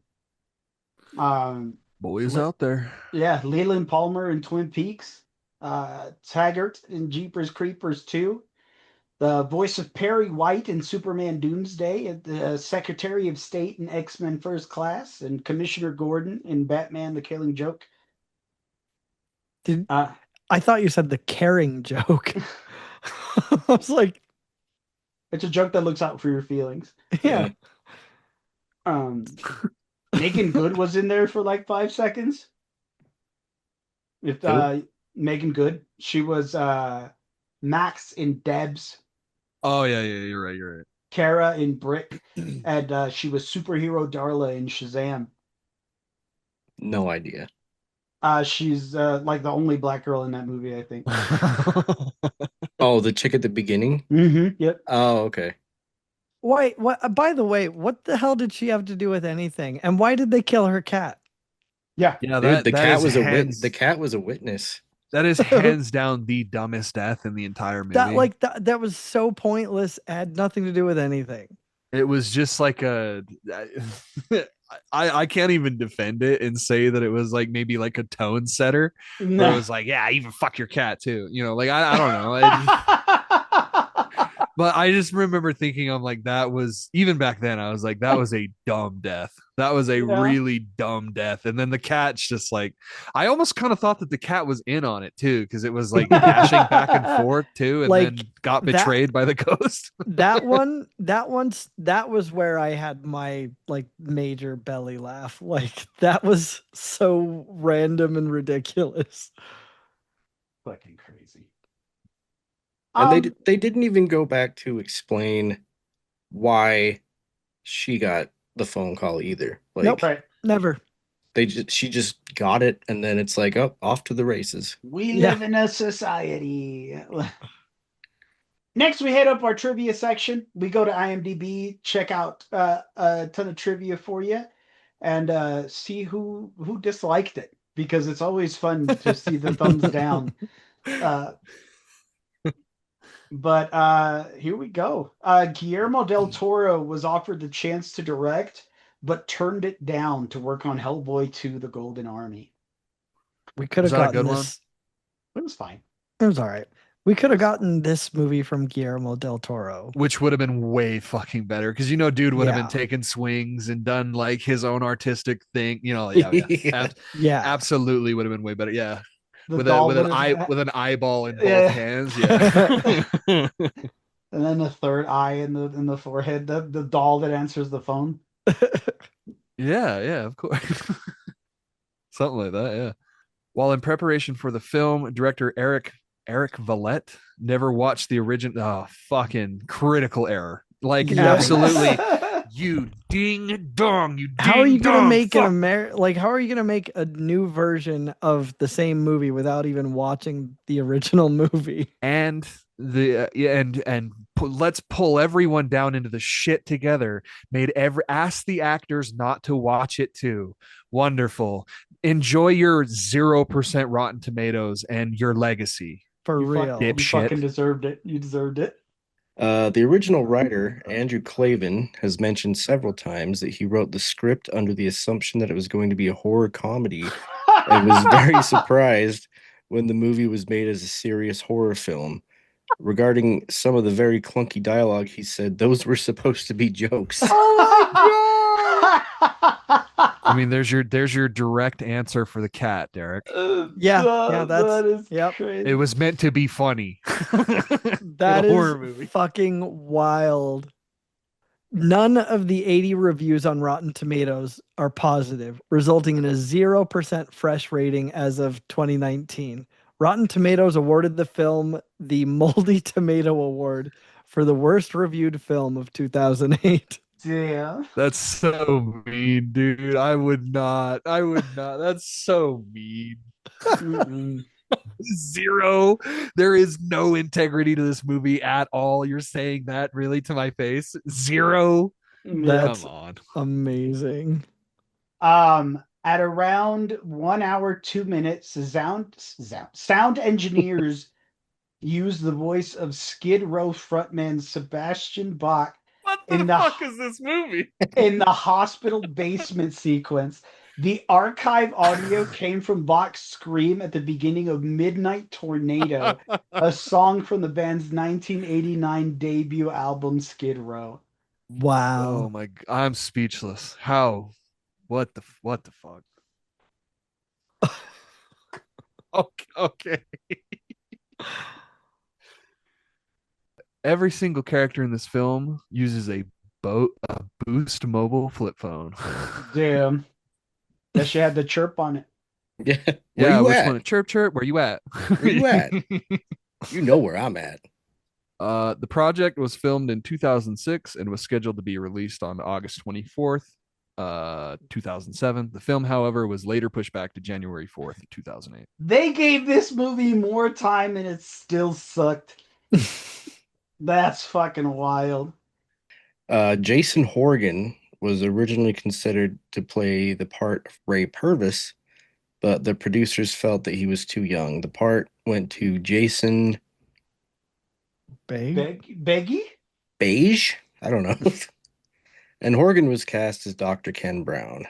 Boys Le- out there. yeah, Leland Palmer in Twin Peaks, Taggart in Jeepers Creepers 2, the voice of Perry White in Superman Doomsday, the Secretary of State in X-Men First Class, and Commissioner Gordon in Batman: The Killing Joke. Did Uh, I thought you said the caring joke? I was like, it's a joke that looks out for your feelings. yeah. Um, Megan Good was in there for like 5 seconds. If Megan Good, she was Max in Debs, Oh yeah, you're right. You're right. Kara in Brick, and she was superhero Darla in Shazam. No idea. She's like the only black girl in that movie, I think. Oh, the chick at the beginning? Mm-hmm. Yep. Oh, okay. Wait, what? By the way, what the hell did she have to do with anything? And why did they kill her cat? Yeah. Yeah, Dude, the that cat is was a hands, the cat was a witness. that is hands down the dumbest death in the entire movie. That was so pointless. Had nothing to do with anything. It was just like a I can't even defend it and say that it was like maybe like a tone setter. No. Where it was like, yeah, even fuck your cat too. You know, like I don't know. But I just remember thinking, I'm like, that was even back then. I was like, that was a dumb death. That was a Yeah. really dumb death. And then the cat's just like, I almost kind of thought that the cat was in on it too, because it was like dashing back and forth too, and Like, then got that- betrayed by the ghost. That was where I had my like major belly laugh. Like that was so random and ridiculous. Fucking crazy. And they didn't even go back to explain why she got the phone call either. Like Nope. Right. Never. she just got it, and then it's like, oh, off to the races. We Yeah. live in a society. Next, we hit up our trivia section. We go to IMDb, check out a ton of trivia for you, and see who disliked it, because it's always fun to see the thumbs down. But here we go. Guillermo del Toro was offered the chance to direct, but turned it down to work on Hellboy 2: The Golden Army. We could Was have that a gotten good one? this. It was fine. It was all right. We could have gotten this movie from Guillermo del Toro. Which would have been way fucking better, because dude would have Yeah. been taking swings and done like his own artistic thing. Yeah. Yeah. Absolutely would have been way better. Yeah, The with doll with an would eye have- with an eyeball in both Yeah. hands. Yeah. and then the third eye in the forehead, the doll that answers the phone. Yeah, of course. Something like that, yeah. While in preparation for the film, director Eric Valette never watched the original. Oh, fucking critical error. Like, Yeah. absolutely. You ding dong. You ding How are you gonna dong, make fuck. how are you gonna make a new version of the same movie without even watching the original movie? And let's pull everyone down into the shit together. Ask the actors not to watch it too. Wonderful. Enjoy your 0% Rotten Tomatoes and your legacy. For You real. You Dipshit. fucking deserved it. You deserved it. The original writer, Andrew Clavin, has mentioned several times that he wrote the script under the assumption that it was going to be a horror comedy, and was very surprised when the movie was made as a serious horror film. Regarding some of the very clunky dialogue, he said those were supposed to be jokes. I mean, there's your direct answer for the cat, Derek. Yeah, that is yep. crazy. It was meant to be funny. That A horror is movie. fucking wild. None of the 80 reviews on Rotten Tomatoes are positive, resulting in a 0% fresh rating as of 2019. Rotten Tomatoes awarded the film the Moldy Tomato Award for the worst reviewed film of 2008. Yeah. That's so mean, dude. I would not. That's so mean. Mm-mm. 0. There is no integrity to this movie at all. You're saying that really to my face? 0. That's Come on. amazing. At around 1 hour 2 minutes, sound engineers use the voice of Skid Row frontman Sebastian Bach What In the the- fuck is this movie? In the hospital basement sequence, the archive audio came from Bach's Scream at the beginning of Midnight Tornado, a song from the band's 1989 debut album Skid Row. Wow. Oh my! I'm speechless. How? What the fuck? Okay. Every single character in this film uses a Boost mobile flip phone. Damn. That shit had the chirp on it. Yeah. Where Yeah, you which at? one? Chirp chirp. Where you at? Where you at? You know where I'm at. The project was filmed in 2006 and was scheduled to be released on August 24th, 2007. The film, however, was later pushed back to January 4th, 2008. They gave this movie more time and it still sucked. That's fucking wild. Jason Horgan was originally considered to play the part of Ray Purvis, but the producers felt that he was too young. The part went to Jason Beggy? Beige? I don't know. And Horgan was cast as Dr. Ken Brown.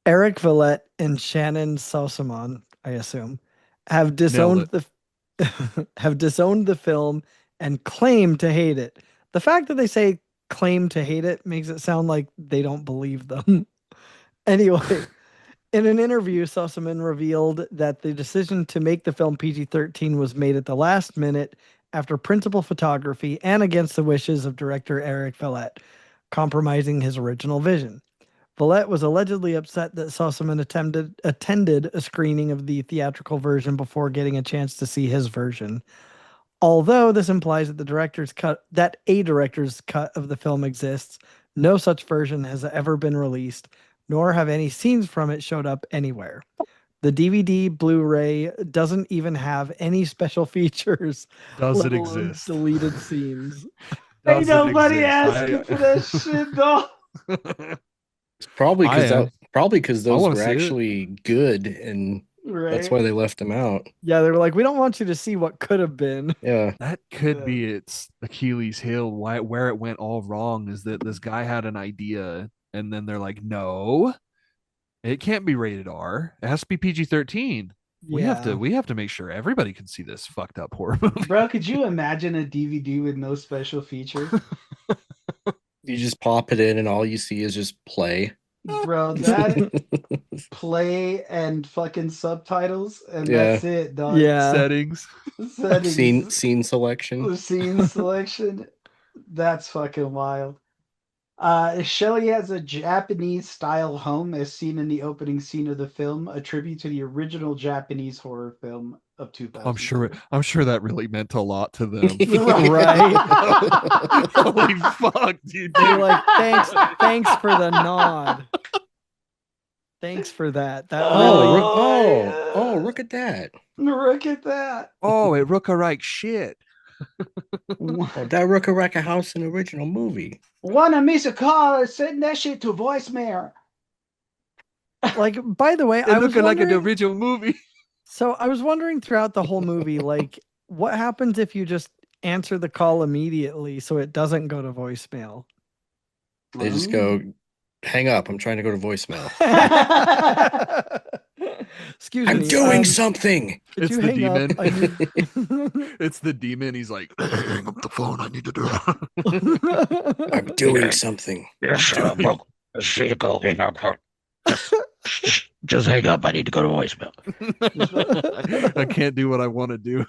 Eric Villette and Shannon Sossamon, I assume, have disowned the film and claim to hate it. The fact that they say claim to hate it makes it sound like they don't believe them. Anyway, in an interview, Sossamon revealed that the decision to make the film PG-13 was made at the last minute after principal photography and against the wishes of director Eric Villette, compromising his original vision. Villette was allegedly upset that Sossamon attended a screening of the theatrical version before getting a chance to see his version. Although this implies that a director's cut of the film exists, no such version has ever been released, nor have any scenes from it showed up anywhere. The DVD Blu-ray doesn't even have any special features. Does let it alone exist? Deleted scenes. Ain't Does it nobody exist? asking for that shit, though. It's probably I am. because those wanna were see it. actually good, and Right? that's why they left them out. Yeah, they were like, we don't want you to see what could have been. Yeah. That could Yeah. be its Achilles heel. Where it went all wrong is that this guy had an idea, and then they're like, "No, it can't be rated R. It has to be PG-13. We have to make sure everybody can see this fucked up horror movie." Bro, could you imagine a DVD with no special features? You just pop it in, and all you see is just play. Bro, that play and fucking subtitles, and Yeah. that's it, dog. Yeah. Settings. Settings. Scene selection. Scene selection. That's fucking wild. Shelley has a Japanese style home as seen in the opening scene of the film, a tribute to the original Japanese horror film of 2000. I'm sure that really meant a lot to them. Right. Holy fuck, dude. They're like, thanks for the nod. Thanks for that. That really Look at that. Look at that. Oh, it Rookerike shit. Oh, that Rooker a house in the original movie. Wanna miss a call? Send that shit to voicemail. like, by the way, It I was looking like an wondering, original movie. so I was wondering throughout the whole movie, like, what happens if you just answer the call immediately so it doesn't go to voicemail? They just go, hang up. I'm trying to go to voicemail. Excuse me. I'm doing something. could It's you the hang up? demon. I need- It's the demon. He's like, hang up the phone. I need to do it. I'm doing something. Just hang up. I need to go to voicemail. I can't do what I want to do.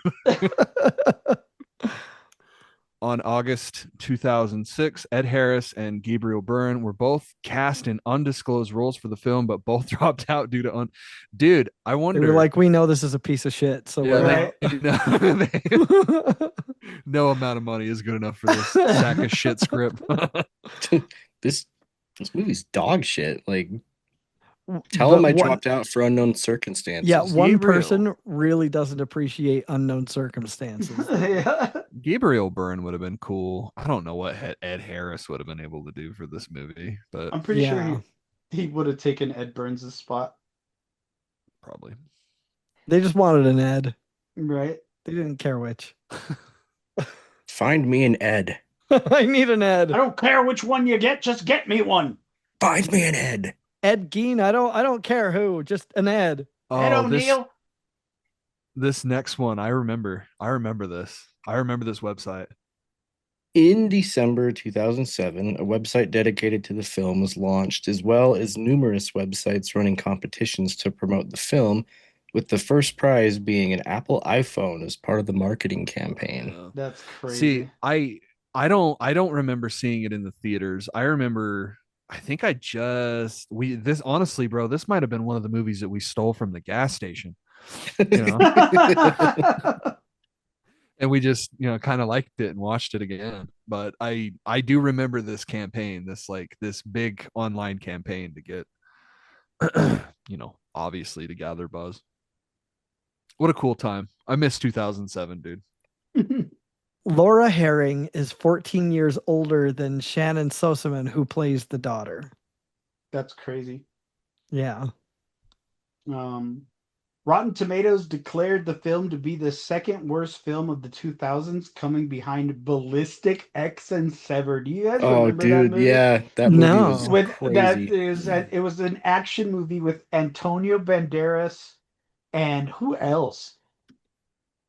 On August 2006, Ed Harris and Gabriel Byrne were both cast in undisclosed roles for the film, but both dropped out due to Dude, I They wonder. were like, we know this is a piece of shit, so Yeah, we're no amount of money is good enough for this sack of shit script. This movie's dog shit. Like, tell him I dropped out for unknown circumstances. Yeah, one Gabriel. person really doesn't appreciate unknown circumstances. Yeah. Gabriel Byrne would have been cool. I don't know what Ed Harris would have been able to do for this movie, but I'm pretty Yeah. sure he would have taken Ed Burns' spot. probably. They just wanted an Ed. Right? They didn't care which. Find me an Ed. I need an Ed. I don't care which one you get, just get me one. Find me an Ed. Ed Gein. I don't care who, just an Ed. Ed Oh, this O'Neill. this next one, I remember. I remember this. I remember this website. In December 2007, a website dedicated to the film was launched, as well as numerous websites running competitions to promote the film, with the first prize being an Apple iPhone as part of the marketing campaign. That's crazy. See, I don't remember seeing it in the theaters. I remember I think I just we this honestly, bro, this might have been one of the movies that we stole from the gas station. You know, and we just, kind of liked it and watched it again. But I do remember this campaign, this big online campaign to get obviously to gather buzz. What a cool time. I miss 2007, dude. Laura Herring is 14 years older than Shannon Sosaman, who plays the daughter. That's crazy. Yeah. Rotten Tomatoes declared the film to be the second worst film of the 2000s, coming behind Ballistic X and Sever. Do you guys Oh, remember that dude, movie? yeah, that movie No. was With that crazy. it was an action movie with Antonio Banderas and who else?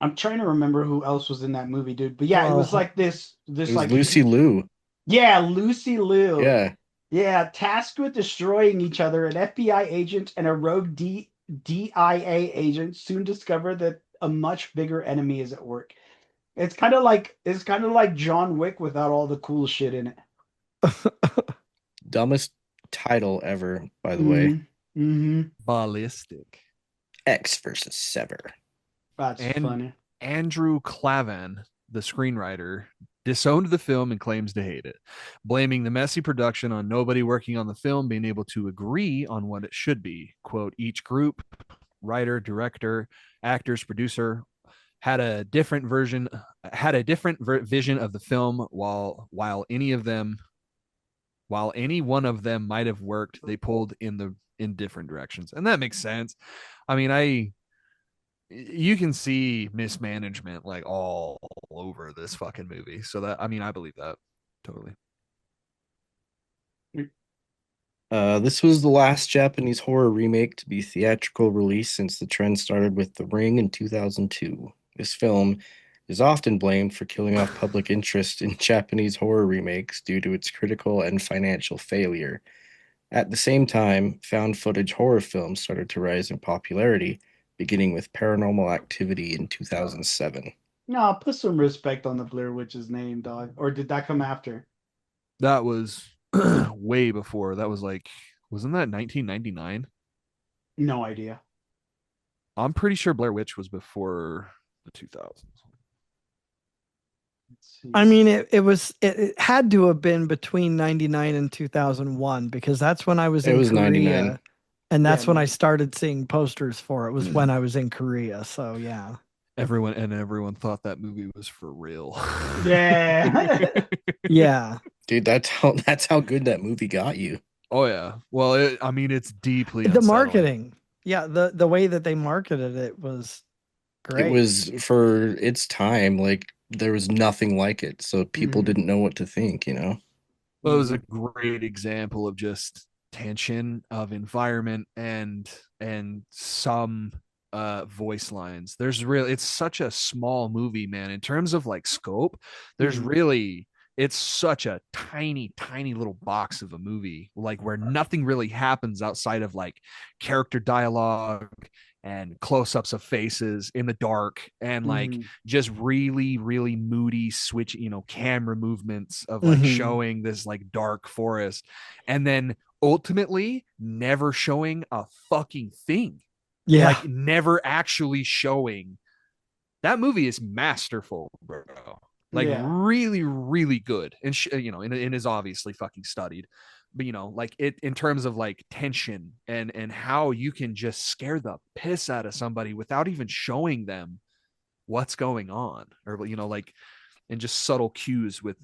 I'm trying to remember who else was in that movie, dude. But yeah, it was like this It was like Lucy Liu. Yeah, Lucy Liu. Yeah. Yeah, tasked with destroying each other, an FBI agent and a rogue DIA agent soon discover that a much bigger enemy is at work. It's kind of like John Wick without all the cool shit in it. Dumbest title ever, by the way. Mm-hmm. Ballistic. X versus Sever. That's And funny. Andrew Klavan, the screenwriter, disowned the film and claims to hate it, blaming the messy production on nobody working on the film being able to agree on what it should be. Quote, each group, writer, director, actors, producer, had a different vision of the film, while any one of them might have worked, they pulled in different directions. And that makes sense. I mean, you can see mismanagement like all over this fucking movie. So that, I mean, I believe that totally. This was the last Japanese horror remake to be theatrical release since the trend started with The Ring in 2002. This film is often blamed for killing off public interest in Japanese horror remakes due to its critical and financial failure. At the same time, found footage horror films started to rise in popularity, beginning with Paranormal Activity in 2007. No, put some respect on the Blair Witch's name, dog. Or did that come after? That was way before. That was like, wasn't that 1999? No idea. I'm pretty sure Blair Witch was before the 2000s. I mean, it had to have been between 99 and 2001 because that's when I was in Korea. 99. And that's when I started seeing posters for it, was when I was in Korea. So yeah. Everyone thought that movie was for real. Yeah. Yeah. Dude, that's how good that movie got you. Oh yeah. Well, it's deeply The unsettling. marketing. Yeah, the way that they marketed it was great. It was, for its time, like there was nothing like it, so people didn't know what to think, Well, it was a great example of just tension of environment and some voice lines. It's such a small movie, man, in terms of like scope. It's such a tiny little box of a movie, like where nothing really happens outside of like character dialogue and close-ups of faces in the dark and like just really moody switch, camera movements of like showing this like dark forest and then ultimately never showing a fucking thing. Yeah. Like never actually showing. That movie is masterful, bro. Like really good. And and is obviously fucking studied. But like it in terms of like tension and how you can just scare the piss out of somebody without even showing them what's going on, or like, and just subtle cues with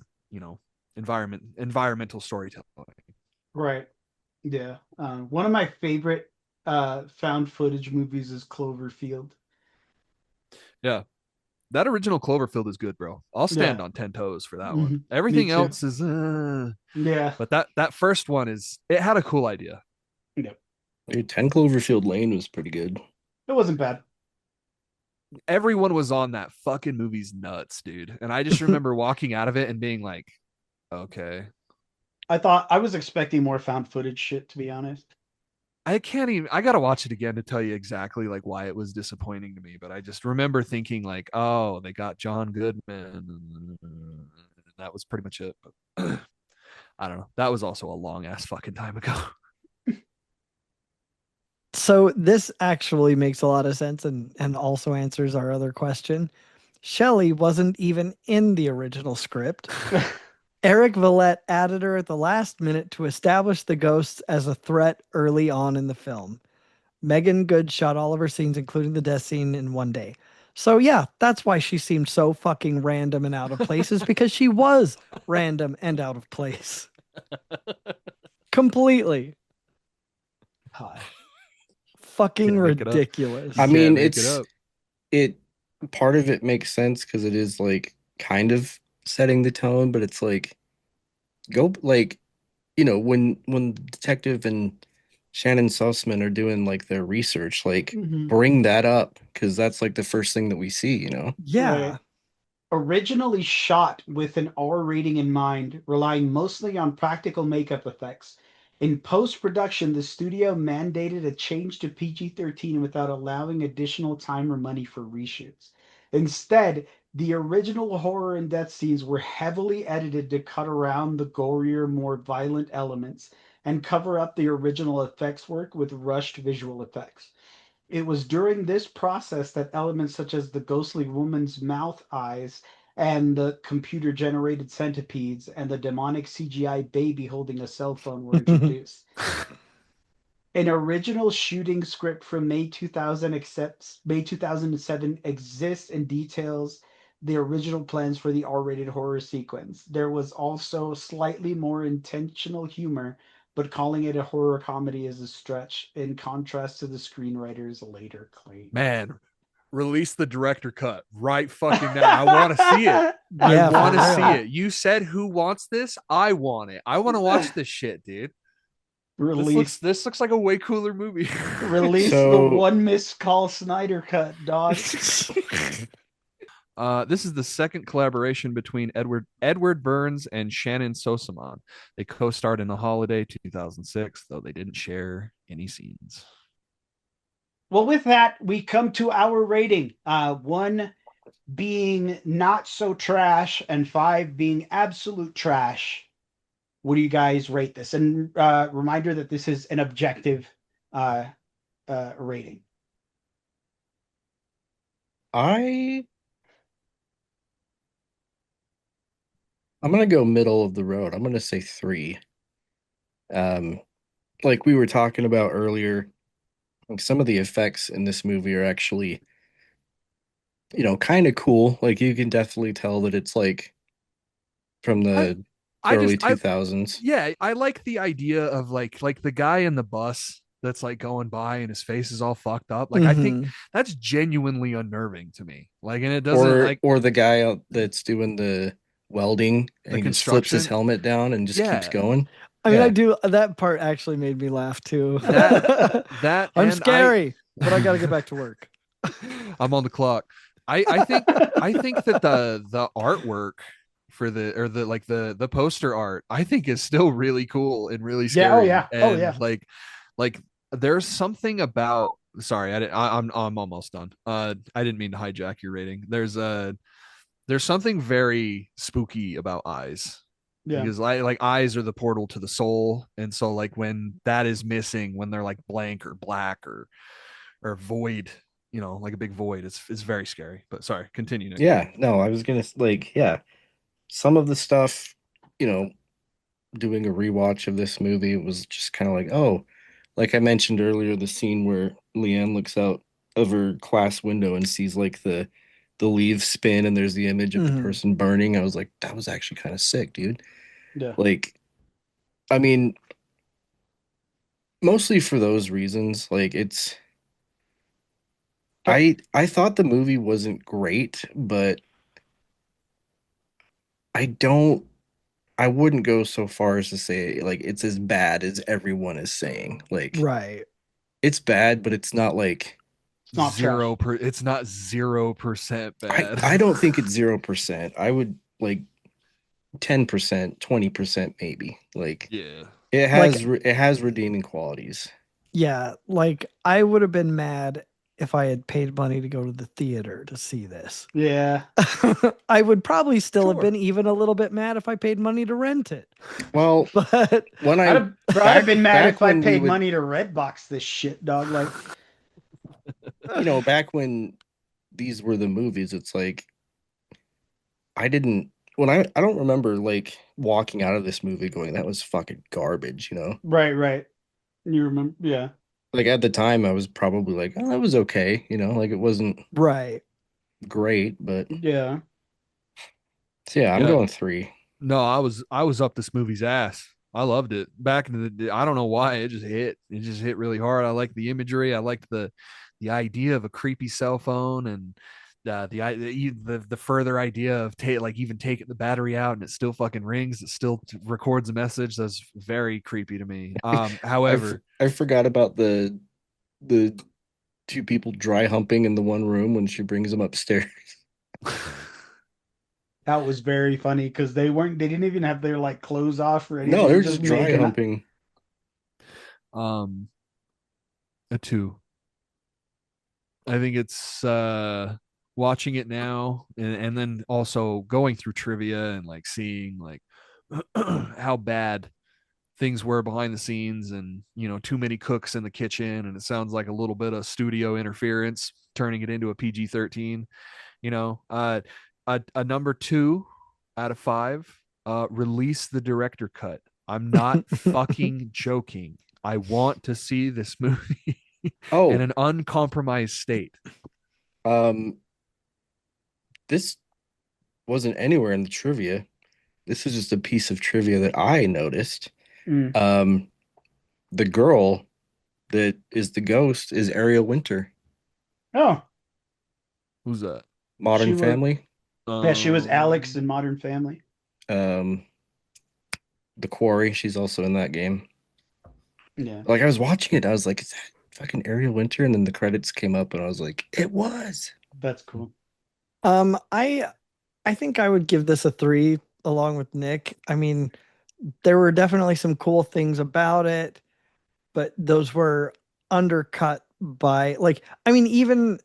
environmental storytelling. Right. Yeah. One of my favorite found footage movies is Cloverfield. Yeah. that original Cloverfield is good, bro. I'll stand Yeah. on 10 toes for that Mhm. one. Everything Me too. else is Yeah. but that first one it had a cool idea. Dude, 10 Cloverfield Lane was pretty good. It wasn't bad. Everyone was on that fucking movie's nuts, dude. And I just remember walking out of it and being like, okay. I was expecting more found footage shit, to be honest. I gotta watch it again to tell you exactly like why it was disappointing to me. But I just remember thinking like, oh, they got John Goodman. And that was pretty much it. But I don't know. That was also a long ass fucking time ago. So this actually makes a lot of sense and also answers our other question. Shelley wasn't even in the original script. Eric Villette added her at the last minute to establish the ghosts as a threat early on in the film. Megan Good shot all of her scenes, including the death scene, in one day. So yeah, that's why she seemed so fucking random and out of place, is because she was random and out of place. Completely. Hi. Fucking Can't make it up. ridiculous. I Can't mean, make it up. it part of it makes sense because it is like kind of setting the tone, but it's like go like when detective and Shannon Sussman are doing like their research, like Mhm. bring that up because that's like the first thing that we see, you know? Yeah. Right. Originally shot with an R rating in mind, relying mostly on practical makeup effects. In post production, the studio mandated a change to PG-13 without allowing additional time or money for reshoots. Instead, the original horror and death scenes were heavily edited to cut around the gorier, more violent elements and cover up the original effects work with rushed visual effects. It was during this process that elements such as the ghostly woman's mouth eyes and the computer generated centipedes and the demonic CGI baby holding a cell phone were introduced. An original shooting script from May 2000 accepts May 2007 exists and details the original plans for the R-rated horror sequence. There was also slightly more intentional humor, but calling it a horror comedy is a stretch, in contrast to the screenwriter's later claim. Man, release the director cut right fucking now. I want to see it. Yeah, I want for to see real. it. You said who wants this? I want it. I want to watch this shit, dude. Release This looks like a way cooler movie. release the So- one missed call Snyder cut, dog. This is the second collaboration between Edward Burns and Shannon Sosaman. They co-starred in The Holiday 2006, though they didn't share any scenes. Well, with that, we come to our rating. 1 being not so trash, and 5 being absolute trash. What do you guys rate this? And reminder that this is an objective rating. I'm gonna go middle of the road. I'm gonna say 3. Like we were talking about earlier, like some of the effects in this movie are actually, kind of cool. Like you can definitely tell that it's like from the early 2000s. Yeah, I like the idea of like the guy in the bus that's like going by and his face is all fucked up. Like I think Mhm. that's genuinely unnerving to me. Like, and it doesn't like Or the guy that's doing the welding and The he just flips his construction? helmet down and just keeps Yeah. going. I mean, Yeah. I do. That part actually made me laugh too. That I'm and scary, but I got to get back to work. I'm on the clock. I think that the artwork for the poster art I think is still really cool and really scary. Yeah, oh yeah. And Oh yeah. like there's something about sorry, I'm almost done. I didn't mean to hijack your rating. There's something very spooky about eyes. Yeah. Because like eyes are the portal to the soul, and so like when that is missing, when they're like blank or black or void, like a big void, it's very scary. But sorry, continue, Nick. Yeah, no, I was gonna some of the stuff, doing a rewatch of this movie was just kind of like, oh, like I mentioned earlier, the scene where Leanne looks out of her class window and sees like the leaves spin and there's the image of the Mhm. person burning. I was like, that was actually kind of sick, dude. Yeah. Like, I mean, mostly for those reasons, like I thought the movie wasn't great, but I don't I wouldn't go so far as to say like it's as bad as everyone is saying. Like Right. it's bad, but it's not like It's not trash. It's not 0% bad. I don't think it's 0%. I would like 10%, 20% maybe. Like Yeah. it has redeeming qualities. Yeah, like I would have been mad if I had paid money to go to the theater to see this. Yeah. I would probably still have Sure. been even a little bit mad if I paid money to rent it. Well, But when I'd I have, bro, I'd have been mad back if I when we paid would, money to Redbox this shit, dog. Like, back when these were the movies, it's like I didn't when I don't remember like walking out of this movie going that was fucking garbage, you know? right, right. You remember? Yeah. Like at the time I was probably like, oh, that was okay, like it wasn't right. great, but Yeah. so yeah, I'm Yeah. going 3. No, I was up this movie's ass. I loved it back in the day. I don't know why it just hit. It just hit really hard. I liked the imagery. I liked the idea of a creepy cell phone and the further idea of even taking the battery out and it still fucking rings. It still records a message. That's very creepy to me. However, I forgot about the two people dry humping in the one room when she brings them upstairs. That was very funny because they didn't even have their like clothes off or anything. No, they're just just dry making humping. um, a 2. I think it's watching it now and then also going through trivia and like seeing like how bad things were behind the scenes and too many cooks in the kitchen and it sounds like a little bit of studio interference turning it into a PG-13. A number 2 out of 5. Release the director cut. I'm not fucking joking. I want to see this movie in Oh, an uncompromised state. this wasn't anywhere in the trivia. This is just a piece of trivia that I noticed. Mm. The girl that is the ghost is Ariel Winter, Oh, Who's that? Modern She was- Family. yeah. She was Alex in Modern Family. The Quarry, she's also in that game. Yeah. Like I was watching it, I was like, is that fucking Ariel Winter? And then the credits came up and I was like, it was. That's cool. I think I would give this a 3 along with Nick. I mean, there were definitely some cool things about it, but those were undercut by even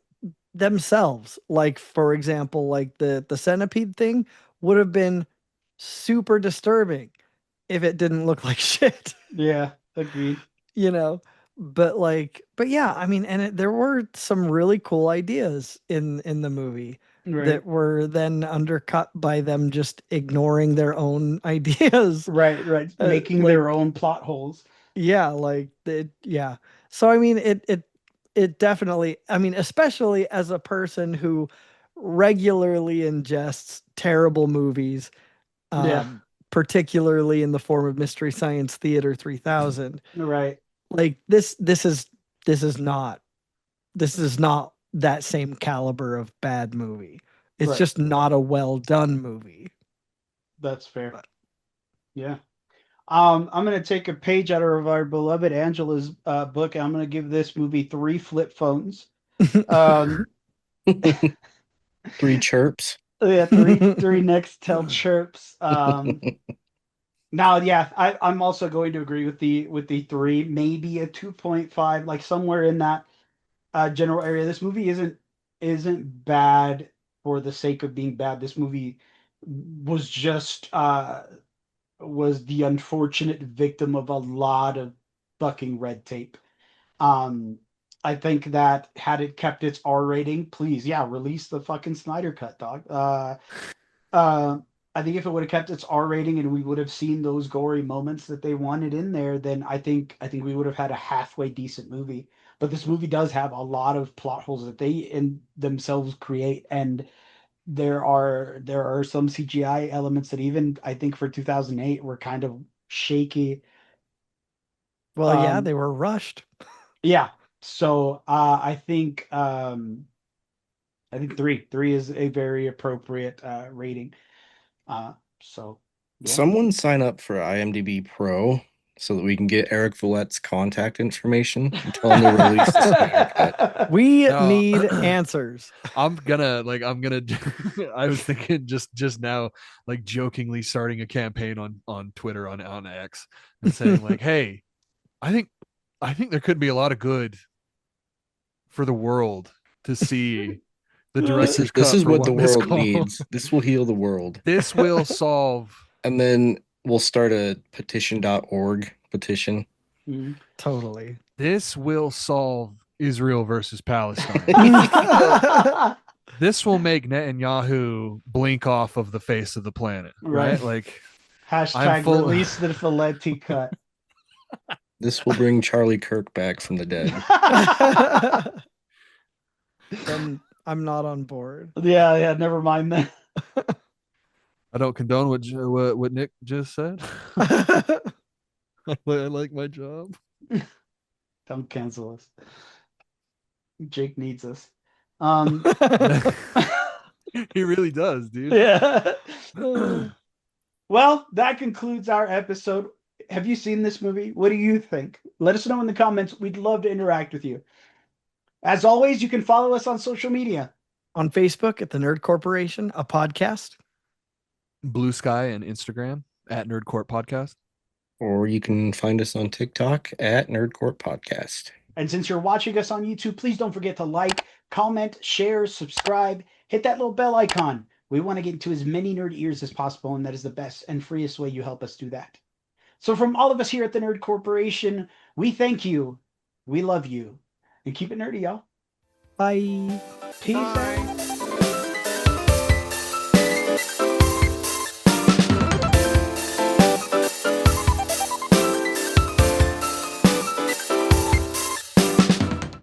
themselves. Like for example, like the centipede thing would have been super disturbing if it didn't look like shit. Yeah. Agreed. But yeah, I mean, and there were some really cool ideas in the movie Right. that were then undercut by them just ignoring their own ideas. Right. Right. Making their own plot holes. Yeah, yeah. So I mean, it definitely. I mean, especially as a person who regularly ingests terrible movies, Yeah. particularly in the form of Mystery Science Theater 3000. Right. Like this is not that same caliber of bad movie. It's Right. just not a well done movie. That's fair. Yeah. I'm gonna take a page out of our beloved Angela's book. I'm gonna give this movie 3 flip phones. 3 chirps. Yeah, three Nextel chirps. Now, yeah, I'm also going to agree with the 3, maybe a 2.5, like somewhere in that general area. This movie isn't bad for the sake of being bad. This movie was just was the unfortunate victim of a lot of fucking red tape. I think that had it kept its R rating, please, yeah, release the fucking Snyder cut, dog. I think if it would have kept its R rating and we would have seen those gory moments that they wanted in there, then I think we would have had a halfway decent movie. But this movie does have a lot of plot holes that they in themselves create, and there are some CGI elements that even I think for 2008 were kind of shaky. Well, yeah, Um, they were rushed. Yeah. So I think I think 3. 3 is a very appropriate rating. So yeah. Someone sign up for IMDb Pro so that we can get Eric Villette's contact information and tell him to release the Snyder Cut. We No. need answers. I'm gonna I was thinking just now, like jokingly starting a campaign on Twitter on X and saying like, hey, I think there could be a lot of good for the world to see the director's cut. This is for what the One Missed world Call. needs. This will heal the world. This will solve. And then we'll start a petition.org petition. Mhm. Totally. This will solve Israel versus Palestine. This will make Netanyahu blink off of the face of the planet, right? Right. Like, Hashtag release the Filletti cut. This will bring Charlie Kirk back from the dead. Then I'm not on board. Yeah, never mind that. I don't condone what Nick just said. I like my job. Don't cancel us. Jake needs us. He really does, dude. Yeah. Well, that concludes our episode. Have you seen this movie? What do you think? Let us know in the comments. We'd love to interact with you. As always, you can follow us on social media. On Facebook at the Nerd Corporation, a podcast. Blue Sky and Instagram at Nerdcourt Podcast. Or you can find us on TikTok at Nerdcourt Podcast. And since you're watching us on YouTube, please don't forget to like, comment, share, subscribe, hit that little bell icon. We want to get into as many nerd ears as possible, and that is the best and freest way you help us do that. So from all of us here at the Nerd Corporation, we thank you, we love you, and keep it nerdy, y'all. Bye. Peace out.